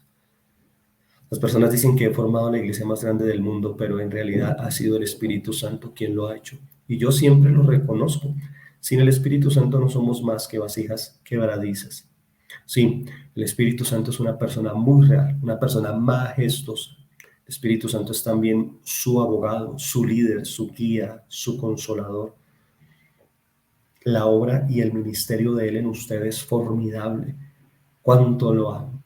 Las personas dicen que he formado la iglesia más grande del mundo, pero en realidad ha sido el Espíritu Santo quien lo ha hecho. Y yo siempre lo reconozco. Sin el Espíritu Santo no somos más que vasijas quebradizas. Sí, el Espíritu Santo es una persona muy real, una persona majestuosa. El Espíritu Santo es también su abogado, su líder, su guía, su consolador. La obra y el ministerio de Él en usted es formidable. ¿Cuánto lo amo?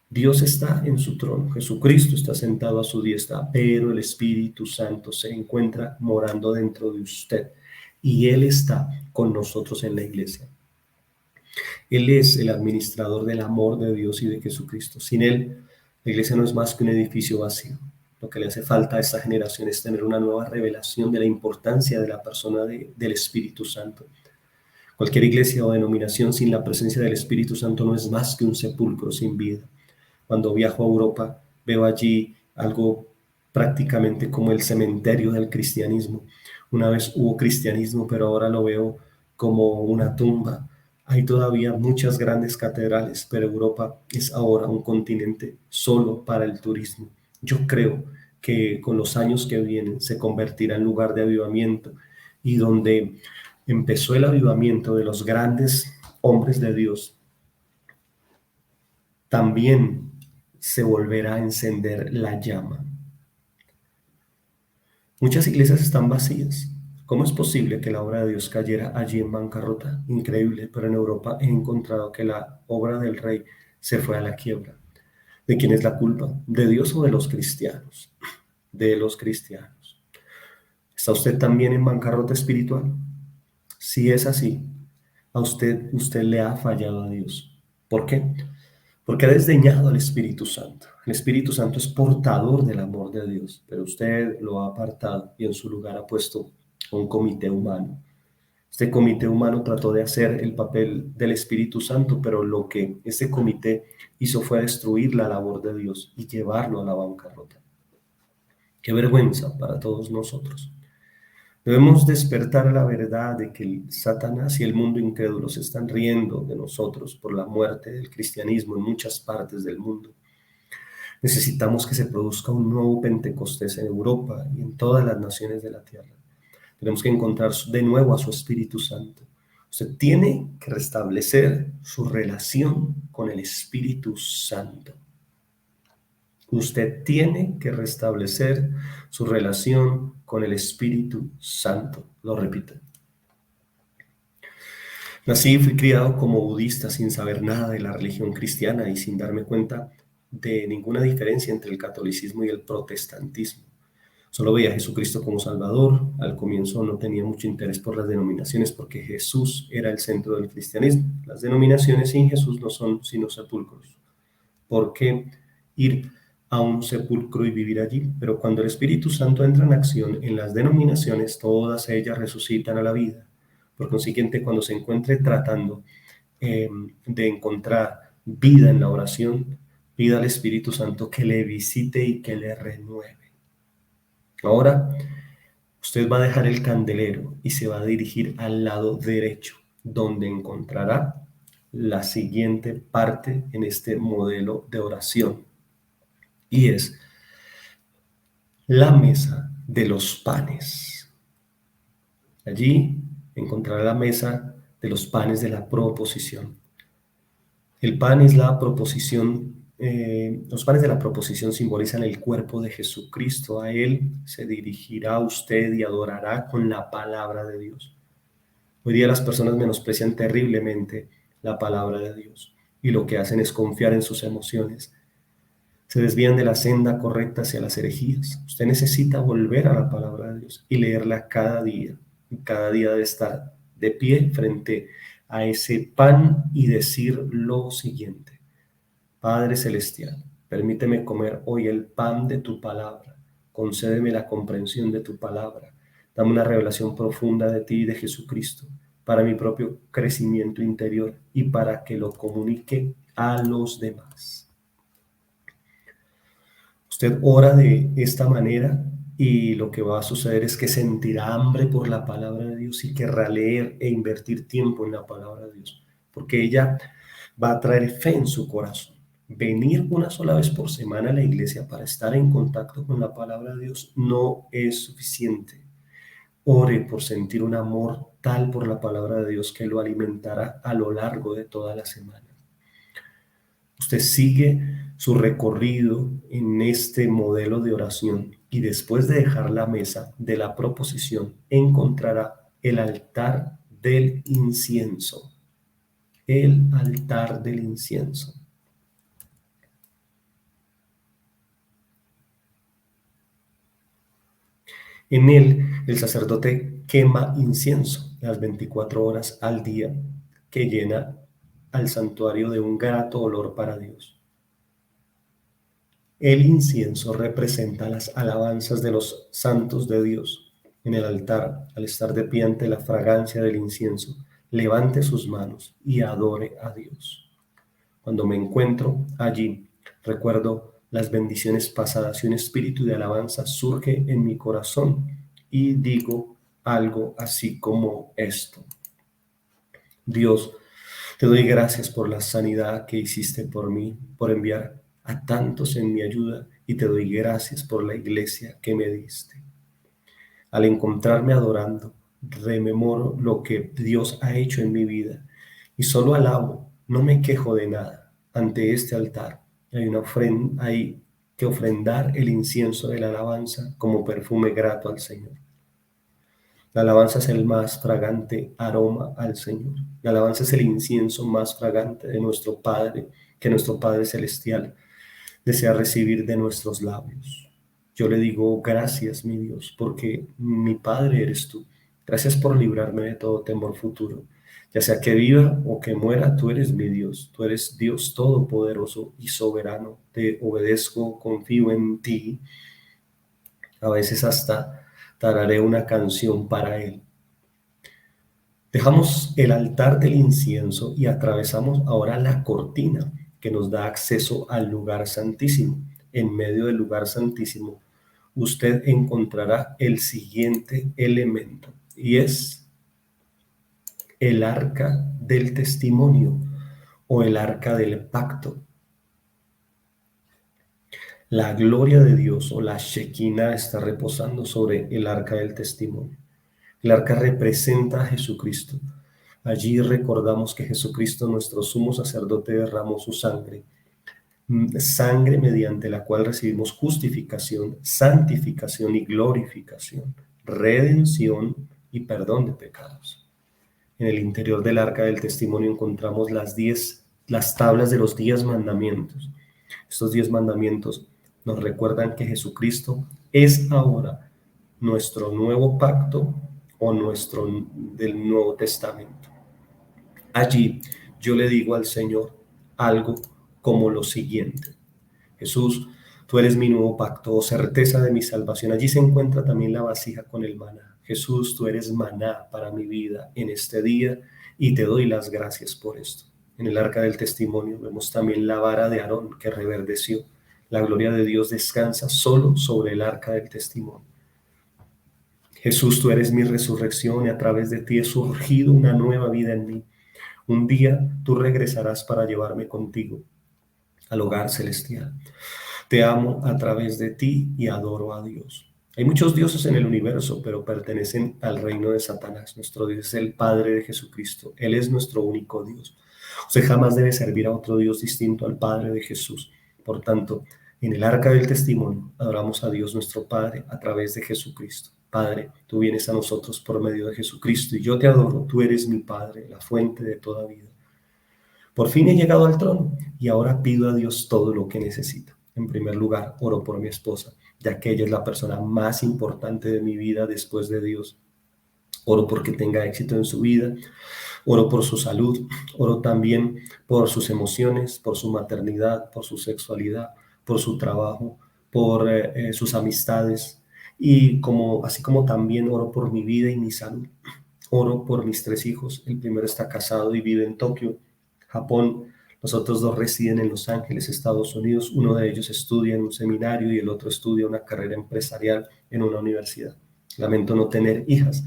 Dios está en su trono, Jesucristo está sentado a su diestra, pero el Espíritu Santo se encuentra morando dentro de usted y Él está con nosotros en la iglesia. Él es el administrador del amor de Dios y de Jesucristo. Sin Él, la iglesia no es más que un edificio vacío. Lo que le hace falta a esta generación es tener una nueva revelación de la importancia de la persona del Espíritu Santo. Cualquier iglesia o denominación sin la presencia del Espíritu Santo no es más que un sepulcro sin vida. Cuando viajo a Europa, veo allí algo prácticamente como el cementerio del cristianismo. Una vez hubo cristianismo, pero ahora lo veo como una tumba. Hay todavía muchas grandes catedrales, pero Europa es ahora un continente solo para el turismo. Yo creo que con los años que vienen se convertirá en lugar de avivamiento, y donde empezó el avivamiento de los grandes hombres de Dios, también se volverá a encender la llama. Muchas iglesias están vacías. ¿Cómo es posible que la obra de Dios cayera allí en bancarrota? Increíble, pero en Europa he encontrado que la obra del rey se fue a la quiebra. ¿De quién es la culpa? ¿De Dios o de los cristianos? De los cristianos. ¿Está usted también en bancarrota espiritual? Si es así, usted le ha fallado a Dios. ¿Por qué? Porque ha desdeñado al Espíritu Santo. El Espíritu Santo es portador del amor de Dios, pero usted lo ha apartado y en su lugar ha puesto un comité humano. Este comité humano trató de hacer el papel del Espíritu Santo, pero lo que este comité hizo fue destruir la labor de Dios y llevarlo a la bancarrota. Qué vergüenza para todos nosotros. Debemos despertar a la verdad de que el Satanás y el mundo incrédulo se están riendo de nosotros por la muerte del cristianismo en muchas partes del mundo. Necesitamos que se produzca un nuevo Pentecostés en Europa y en todas las naciones de la tierra. Tenemos que encontrar de nuevo a su Espíritu Santo. Usted tiene que restablecer su relación con el Espíritu Santo. Usted tiene que restablecer su relación con el Espíritu Santo. Lo repito. Nací y fui criado como budista sin saber nada de la religión cristiana y sin darme cuenta de ninguna diferencia entre el catolicismo y el protestantismo. Solo veía a Jesucristo como Salvador. Al comienzo no tenía mucho interés por las denominaciones porque Jesús era el centro del cristianismo. Las denominaciones sin Jesús no son sino sepulcros. ¿Por qué ir a un sepulcro y vivir allí? Pero cuando el Espíritu Santo entra en acción en las denominaciones, todas ellas resucitan a la vida. Por consiguiente, cuando se encuentre tratando de encontrar vida en la oración, pida al Espíritu Santo que le visite y que le renueve. Ahora, usted va a dejar el candelero y se va a dirigir al lado derecho, donde encontrará la siguiente parte en este modelo de oración, y es la mesa de los panes. Allí encontrará la mesa de los panes de la proposición. El pan es la proposición. Los panes de la proposición simbolizan el cuerpo de Jesucristo. A Él se dirigirá usted y adorará con la palabra de Dios. Hoy día las personas menosprecian terriblemente la palabra de Dios y lo que hacen es confiar en sus emociones. Se desvían de la senda correcta hacia las herejías. Usted necesita volver a la palabra de Dios y leerla cada día. Y cada día debe estar de pie frente a ese pan y decir lo siguiente: Padre Celestial, permíteme comer hoy el pan de tu palabra. Concédeme la comprensión de tu palabra. Dame una revelación profunda de ti y de Jesucristo para mi propio crecimiento interior y para que lo comunique a los demás. Usted ora de esta manera y lo que va a suceder es que sentirá hambre por la palabra de Dios y querrá leer e invertir tiempo en la palabra de Dios, porque ella va a traer fe en su corazón. Venir una sola vez por semana a la iglesia para estar en contacto con la palabra de Dios no es suficiente. Ore por sentir un amor tal por la palabra de Dios que lo alimentará a lo largo de toda la semana. Usted sigue su recorrido en este modelo de oración y después de dejar la mesa de la proposición encontrará el altar del incienso. El altar del incienso. En él, el sacerdote quema incienso las 24 horas al día, que llena al santuario de un grato olor para Dios. El incienso representa las alabanzas de los santos de Dios. En el altar, al estar de pie ante la fragancia del incienso, levante sus manos y adore a Dios. Cuando me encuentro allí, recuerdo las bendiciones pasadas y un espíritu de alabanza surge en mi corazón y digo algo así como esto. Dios, te doy gracias por la sanidad que hiciste por mí, por enviar a tantos en mi ayuda, y te doy gracias por la iglesia que me diste. Al encontrarme adorando, rememoro lo que Dios ha hecho en mi vida y solo alabo, no me quejo de nada. Ante este altar hay que ofrendar el incienso de la alabanza como perfume grato al Señor. La alabanza es el más fragante aroma al Señor. La alabanza es el incienso más fragante de nuestro Padre, que nuestro Padre Celestial desea recibir de nuestros labios. Yo le digo gracias, mi Dios, porque mi Padre eres tú. Gracias por librarme de todo temor futuro. Ya sea que viva o que muera, tú eres mi Dios. Tú eres Dios todopoderoso y soberano. Te obedezco, confío en ti. A veces hasta tararé una canción para Él. Dejamos el altar del incienso y atravesamos ahora la cortina que nos da acceso al lugar santísimo. En medio del lugar santísimo, usted encontrará el siguiente elemento y es el arca del testimonio o el arca del pacto. La gloria de Dios o la Shekinah está reposando sobre el arca del testimonio. El arca representa a Jesucristo. Allí recordamos que Jesucristo, nuestro sumo sacerdote, derramó su sangre, sangre mediante la cual recibimos justificación, santificación y glorificación, redención y perdón de pecados. En el interior del arca del testimonio encontramos las tablas de los 10 mandamientos. Estos 10 mandamientos nos recuerdan que Jesucristo es ahora nuestro nuevo pacto o nuestro del Nuevo Testamento. Allí yo le digo al Señor algo como lo siguiente: Jesús, tú eres mi nuevo pacto, o certeza de mi salvación. Allí se encuentra también la vasija con el maná. Jesús, tú eres maná para mi vida en este día y te doy las gracias por esto. En el arca del testimonio vemos también la vara de Aarón que reverdeció. La gloria de Dios descansa solo sobre el arca del testimonio. Jesús, tú eres mi resurrección y a través de ti he surgido una nueva vida en mí. Un día tú regresarás para llevarme contigo al hogar celestial. Te amo a través de ti y adoro a Dios. Hay muchos dioses en el universo, pero pertenecen al reino de Satanás. Nuestro Dios es el Padre de Jesucristo. Él es nuestro único Dios. Usted jamás debe servir a otro Dios distinto al Padre de Jesús. Por tanto, en el arca del testimonio adoramos a Dios nuestro Padre a través de Jesucristo. Padre, tú vienes a nosotros por medio de Jesucristo y yo te adoro. Tú eres mi Padre, la fuente de toda vida. Por fin he llegado al trono y ahora pido a Dios todo lo que necesito. En primer lugar, oro por mi esposa, ya que ella es la persona más importante de mi vida después de Dios. Oro porque tenga éxito en su vida, oro por su salud, oro también por sus emociones, por su maternidad, por su sexualidad, por su trabajo, por sus amistades y así como también oro por mi vida y mi salud. Oro por mis 3 hijos. El primero está casado y vive en Tokio, Japón. Los otros 2 residen en Los Ángeles, Estados Unidos. Uno de ellos estudia en un seminario y el otro estudia una carrera empresarial en una universidad. Lamento no tener hijas.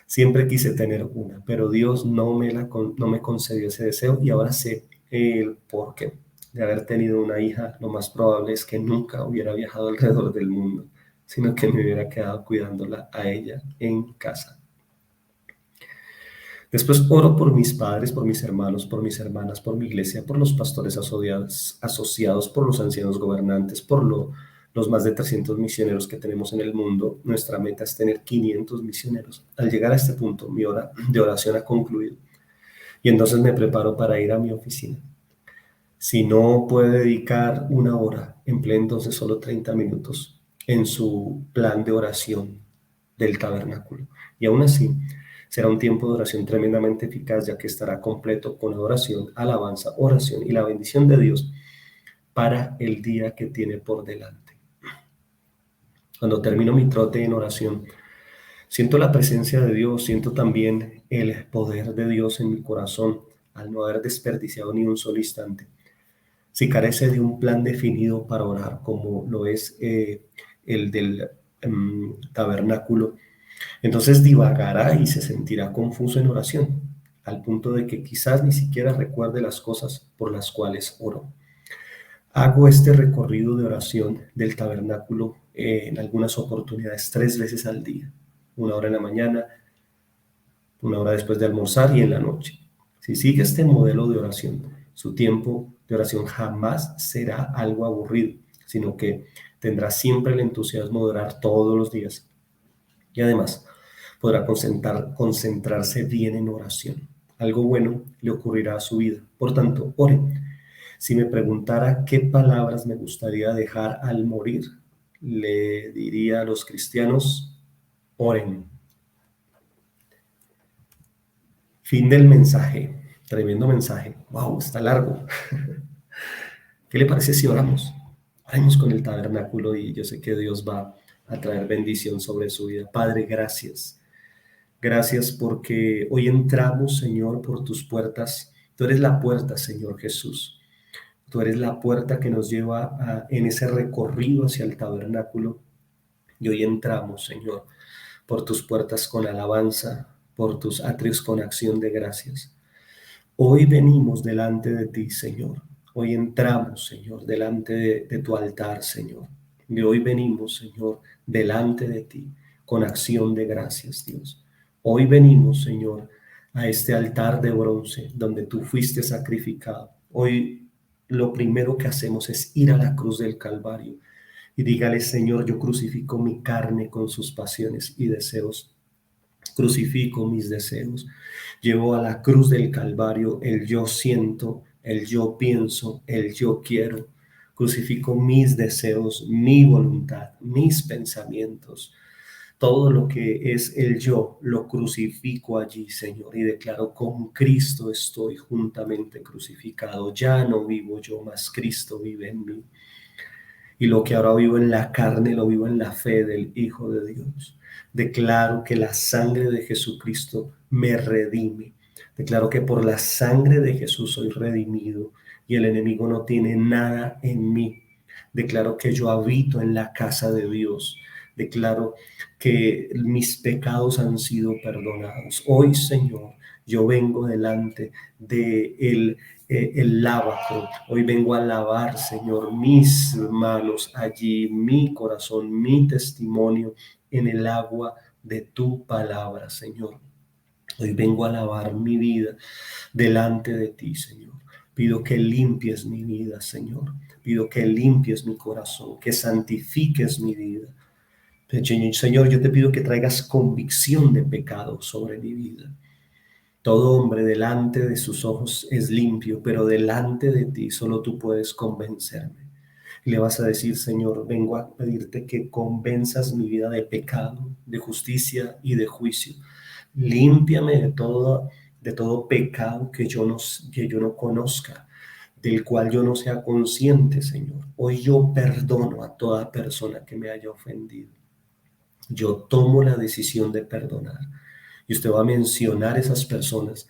Siempre quise tener una, pero Dios no me concedió ese deseo y ahora sé el porqué de haber tenido una hija. Lo más probable es que nunca hubiera viajado alrededor del mundo, sino que me hubiera quedado cuidándola a ella en casa. Después oro por mis padres, por mis hermanos, por mis hermanas, por mi iglesia, por los pastores asociados, por los ancianos gobernantes, por los más de 300 misioneros que tenemos en el mundo. Nuestra meta es tener 500 misioneros. Al llegar a este punto, mi hora de oración ha concluido y entonces me preparo para ir a mi oficina. Si no puede dedicar una hora, emplee entonces solo 30 minutos en su plan de oración del tabernáculo. Y aún así, será un tiempo de oración tremendamente eficaz, ya que estará completo con adoración, alabanza, oración y la bendición de Dios para el día que tiene por delante. Cuando termino mi trote en oración, siento la presencia de Dios, siento también el poder de Dios en mi corazón al no haber desperdiciado ni un solo instante. si carece de un plan definido para orar, como lo es el del tabernáculo, entonces divagará y se sentirá confuso en oración, al punto de que quizás ni siquiera recuerde las cosas por las cuales oró. Hago este recorrido de oración del tabernáculo en algunas oportunidades 3 veces al día, 1 hora en la mañana, 1 hora después de almorzar y en la noche. Si sigue este modelo de oración, su tiempo de oración jamás será algo aburrido, sino que tendrá siempre el entusiasmo de orar todos los días y además podrá concentrarse bien en oración. Algo bueno le ocurrirá a su vida. Por tanto, ore. Si me preguntara qué palabras me gustaría dejar al morir, le diría a los cristianos, oren. Fin del mensaje. Tremendo mensaje. Wow, está largo. ¿Qué le parece si oramos? Oremos con el tabernáculo y yo sé que Dios va a traer bendición sobre su vida. Padre, gracias. Gracias porque hoy entramos, Señor, por tus puertas. Tú eres la puerta, Señor Jesús. Tú eres la puerta que nos lleva en ese recorrido hacia el tabernáculo. Y hoy entramos, Señor, por tus puertas con alabanza, por tus atrios con acción de gracias. Hoy venimos delante de ti, Señor. Hoy entramos, Señor, delante de tu altar, Señor. Y hoy venimos, Señor, delante de ti con acción de gracias, Dios. Hoy venimos, Señor, a este altar de bronce donde tú fuiste sacrificado. Hoy lo primero que hacemos es ir a la cruz del Calvario y dígale, Señor, yo crucifico mi carne con sus pasiones y deseos. Crucifico mis deseos. Llevo a la cruz del Calvario el yo siento, el yo pienso, el yo quiero. Crucifico mis deseos, mi voluntad, mis pensamientos. Todo lo que es el yo lo crucifico allí, Señor, y declaro con Cristo estoy juntamente crucificado. Ya no vivo yo, mas Cristo vive en mí. Y lo que ahora vivo en la carne, lo vivo en la fe del Hijo de Dios. Declaro que la sangre de Jesucristo me redime. Declaro que por la sangre de Jesús soy redimido y el enemigo no tiene nada en mí. Declaro que yo habito en la casa de Dios. Declaro que mis pecados han sido perdonados. Hoy, Señor, yo vengo delante de el lavacro. Hoy vengo a lavar, Señor, mis manos allí, mi corazón, mi testimonio en el agua de tu palabra, Señor. Hoy vengo a lavar mi vida delante de ti, Señor. Pido que limpies mi vida, Señor. Pido que limpies mi corazón, que santifiques mi vida. Señor, yo te pido que traigas convicción de pecado sobre mi vida. Todo hombre delante de sus ojos es limpio, pero delante de ti solo tú puedes convencerme. Y le vas a decir, Señor, vengo a pedirte que convenzas mi vida de pecado, de justicia y de juicio. Límpiame de todo pecado que yo no conozca, del cual yo no sea consciente, Señor. Hoy yo perdono a toda persona que me haya ofendido. Yo tomo la decisión de perdonar. Y usted va a mencionar esas personas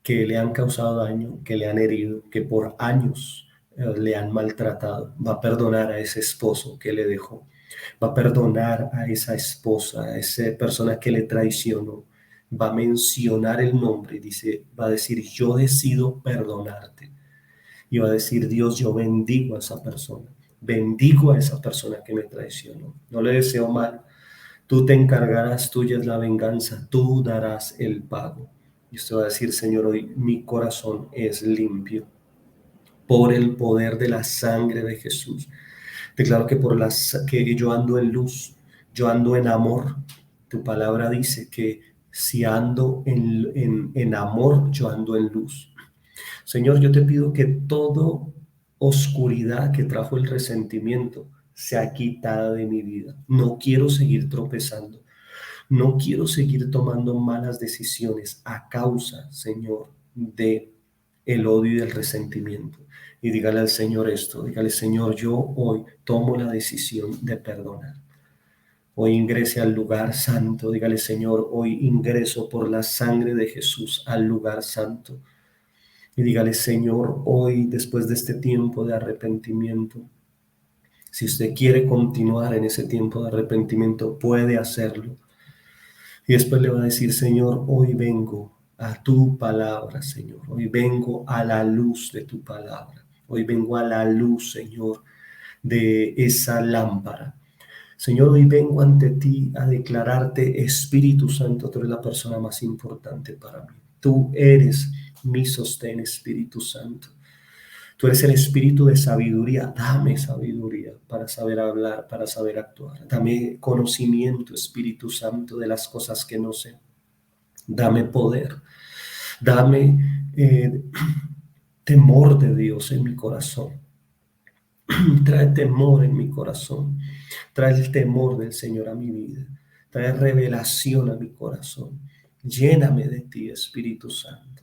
que le han causado daño, que le han herido, que por años le han maltratado. Va a perdonar a ese esposo que le dejó. Va a perdonar a esa esposa, a esa persona que le traicionó. Va a mencionar el nombre y va a decir, yo decido perdonarte. Y va a decir, Dios, yo bendigo a esa persona. Bendigo a esa persona que me traicionó. No le deseo mal. Tú te encargarás, tuya es la venganza, tú darás el pago. Y usted va a decir, Señor, hoy mi corazón es limpio por el poder de la sangre de Jesús. Declaro que que yo ando en luz, yo ando en amor. Tu palabra dice que si ando en amor, yo ando en luz. Señor, yo te pido que toda oscuridad que trajo el resentimiento sea quitada de mi vida. No quiero seguir tropezando. No quiero seguir tomando malas decisiones a causa, Señor, de el odio y del resentimiento. Y dígale al Señor esto, dígale, Señor, yo hoy tomo la decisión de perdonar. Hoy ingrese al lugar santo, dígale, Señor, hoy ingreso por la sangre de Jesús al lugar santo. Y dígale, Señor, hoy, después de este tiempo de arrepentimiento, si usted quiere continuar en ese tiempo de arrepentimiento, puede hacerlo. Y después le va a decir, Señor, hoy vengo a tu palabra, Señor. Hoy vengo a la luz de tu palabra. Hoy vengo a la luz, Señor, de esa lámpara. Señor, hoy vengo ante ti a declararte, Espíritu Santo, tú eres la persona más importante para mí. Tú eres mi sostén, Espíritu Santo. Tú eres el espíritu de sabiduría. Dame sabiduría para saber hablar, para saber actuar. Dame conocimiento, Espíritu Santo, de las cosas que no sé. Dame poder. Dame temor de Dios en mi corazón. Trae temor en mi corazón. Trae el temor del Señor a mi vida. Trae revelación a mi corazón. Lléname de ti, Espíritu Santo.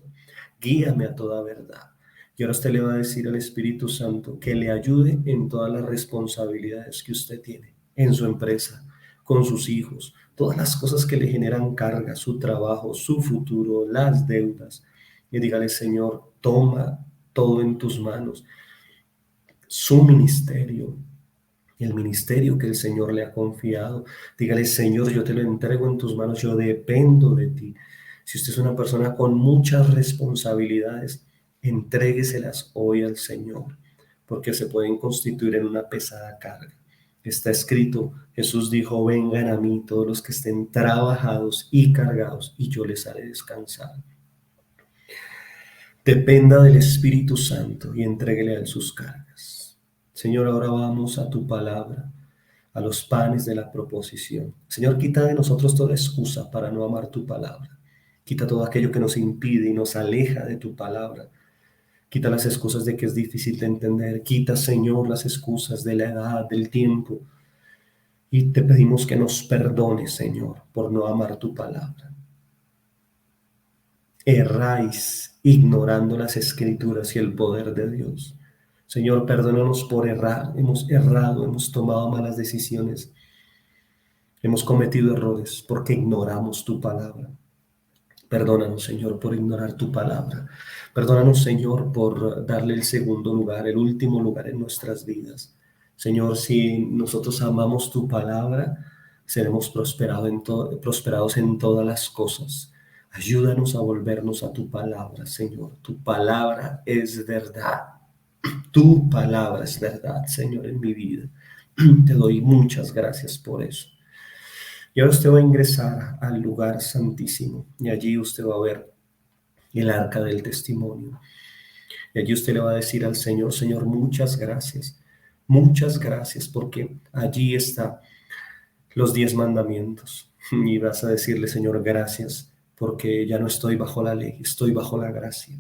Guíame a toda verdad. Y ahora usted le va a decir al Espíritu Santo que le ayude en todas las responsabilidades que usted tiene, en su empresa, con sus hijos, todas las cosas que le generan carga, su trabajo, su futuro, las deudas. Y dígale, Señor, toma todo en tus manos, su ministerio, el ministerio que el Señor le ha confiado. Dígale, Señor, yo te lo entrego en tus manos, yo dependo de ti. Si usted es una persona con muchas responsabilidades, entrégueselas hoy al Señor, porque se pueden constituir en una pesada carga. Está escrito, Jesús dijo, vengan a mí todos los que estén trabajados y cargados, y yo les haré descansar. Dependa del Espíritu Santo y entréguele a él sus cargas. Señor, ahora vamos a tu palabra, a los panes de la proposición. Señor, quita de nosotros toda excusa para no amar tu palabra. Quita todo aquello que nos impide y nos aleja de tu palabra. Quita las excusas de que es difícil de entender. Quita, Señor, las excusas de la edad, del tiempo. Y te pedimos que nos perdones, Señor, por no amar tu palabra. Erráis ignorando las escrituras y el poder de Dios. Señor, perdónanos por errar. Hemos errado, hemos tomado malas decisiones. Hemos cometido errores porque ignoramos tu palabra. Perdónanos, Señor, por ignorar tu palabra. Perdónanos, Señor, por darle el segundo lugar, el último lugar en nuestras vidas. Señor, si nosotros amamos tu palabra, seremos prosperados en todas las cosas. Ayúdanos a volvernos a tu palabra, Señor. Tu palabra es verdad. Tu palabra es verdad, Señor, en mi vida. Te doy muchas gracias por eso. Y ahora usted va a ingresar al lugar santísimo y allí usted va a ver el arca del testimonio. Y allí usted le va a decir al Señor, Señor, muchas gracias porque allí están los 10 mandamientos. Y vas a decirle, Señor, gracias porque ya no estoy bajo la ley, estoy bajo la gracia.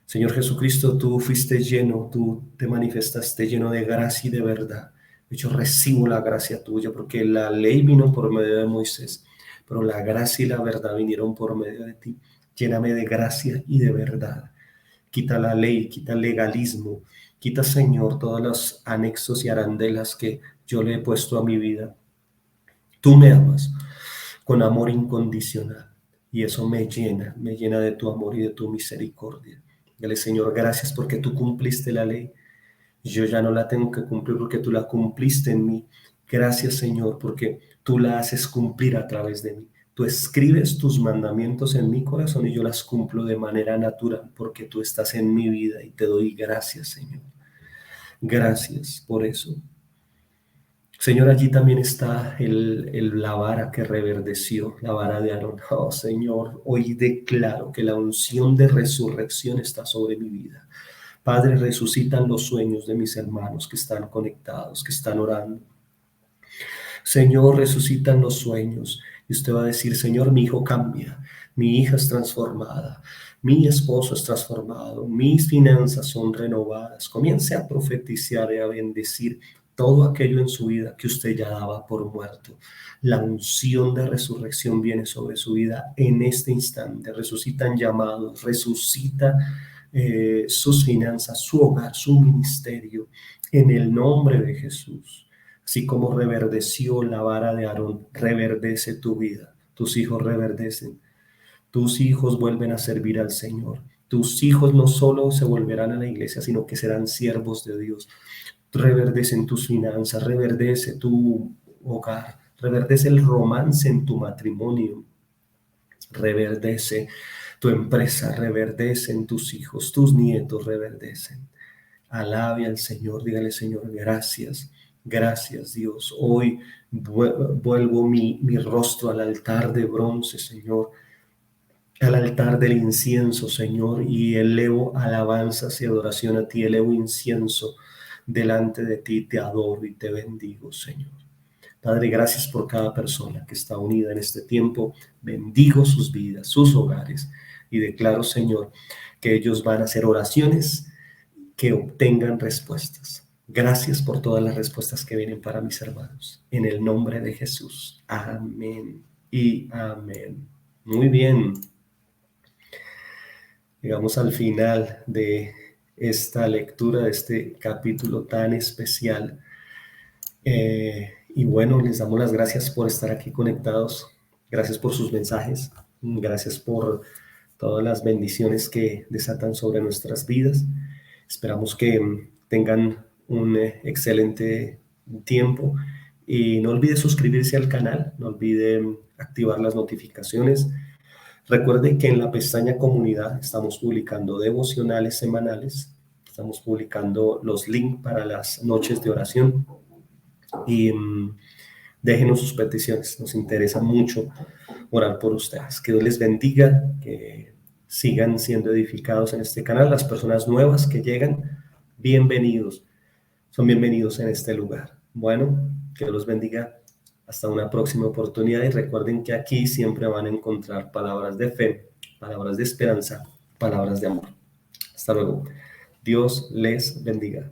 Señor Jesucristo, tú fuiste lleno, tú te manifestaste lleno de gracia y de verdad. Yo recibo la gracia tuya porque la ley vino por medio de Moisés, pero la gracia y la verdad vinieron por medio de ti. Lléname de gracia y de verdad. Quita la ley, quita el legalismo, quita, Señor, todos los anexos y arandelas que yo le he puesto a mi vida. Tú me amas con amor incondicional y eso me llena de tu amor y de tu misericordia. Dale, Señor, gracias porque tú cumpliste la ley. Yo ya no la tengo que cumplir porque tú la cumpliste en mí. Gracias, Señor, porque tú la haces cumplir a través de mí. Tú escribes tus mandamientos en mi corazón y yo las cumplo de manera natural porque tú estás en mi vida y te doy gracias, Señor. Gracias por eso. Señor, allí también está la vara que reverdeció, la vara de Aarón. Oh, Señor, hoy declaro que la unción de resurrección está sobre mi vida. Padre, resucitan los sueños de mis hermanos que están conectados, que están orando. Señor, resucitan los sueños. Y usted va a decir, Señor, mi hijo cambia, mi hija es transformada, mi esposo es transformado, mis finanzas son renovadas. Comience a profetizar y a bendecir todo aquello en su vida que usted ya daba por muerto. La unción de resurrección viene sobre su vida en este instante. Resucitan llamados, resucita sus finanzas, su hogar, su ministerio, en el nombre de Jesús. Así como reverdeció la vara de Aarón, reverdece tu vida. Tus hijos reverdecen. Tus hijos vuelven a servir al Señor. Tus hijos no solo se volverán a la iglesia, sino que serán siervos de Dios. Reverdece en tus finanzas, reverdece tu hogar, reverdece el romance en tu matrimonio, reverdece tu empresa, reverdece en tus hijos, tus nietos reverdecen. Alabe al Señor, dígale: Señor, gracias, gracias Dios. Hoy vuelvo mi rostro al altar de bronce, Señor, al altar del incienso, Señor, y elevo alabanzas y adoración a ti, elevo incienso delante de ti, te adoro y te bendigo, Señor. Padre, gracias por cada persona que está unida en este tiempo. Bendigo sus vidas, sus hogares, y declaro, Señor, que ellos van a hacer oraciones que obtengan respuestas. Gracias por todas las respuestas que vienen para mis hermanos. En el nombre de Jesús. Amén y amén. Muy bien. Llegamos al final de esta lectura, de este capítulo tan especial. Y bueno, les damos las gracias por estar aquí conectados. Gracias por sus mensajes. Gracias por todas las bendiciones que desatan sobre nuestras vidas. Esperamos que tengan un excelente tiempo y no olvide suscribirse al canal, no olvide activar las notificaciones. Recuerde que en la pestaña comunidad estamos publicando devocionales semanales, estamos publicando los links para las noches de oración y déjenos sus peticiones, nos interesa mucho orar por ustedes. Que Dios les bendiga, que sigan siendo edificados en este canal. Las personas nuevas que llegan, bienvenidos, son bienvenidos en este lugar. Bueno, que Dios los bendiga. Hasta una próxima oportunidad y recuerden que aquí siempre van a encontrar palabras de fe, palabras de esperanza, palabras de amor. Hasta luego. Dios les bendiga.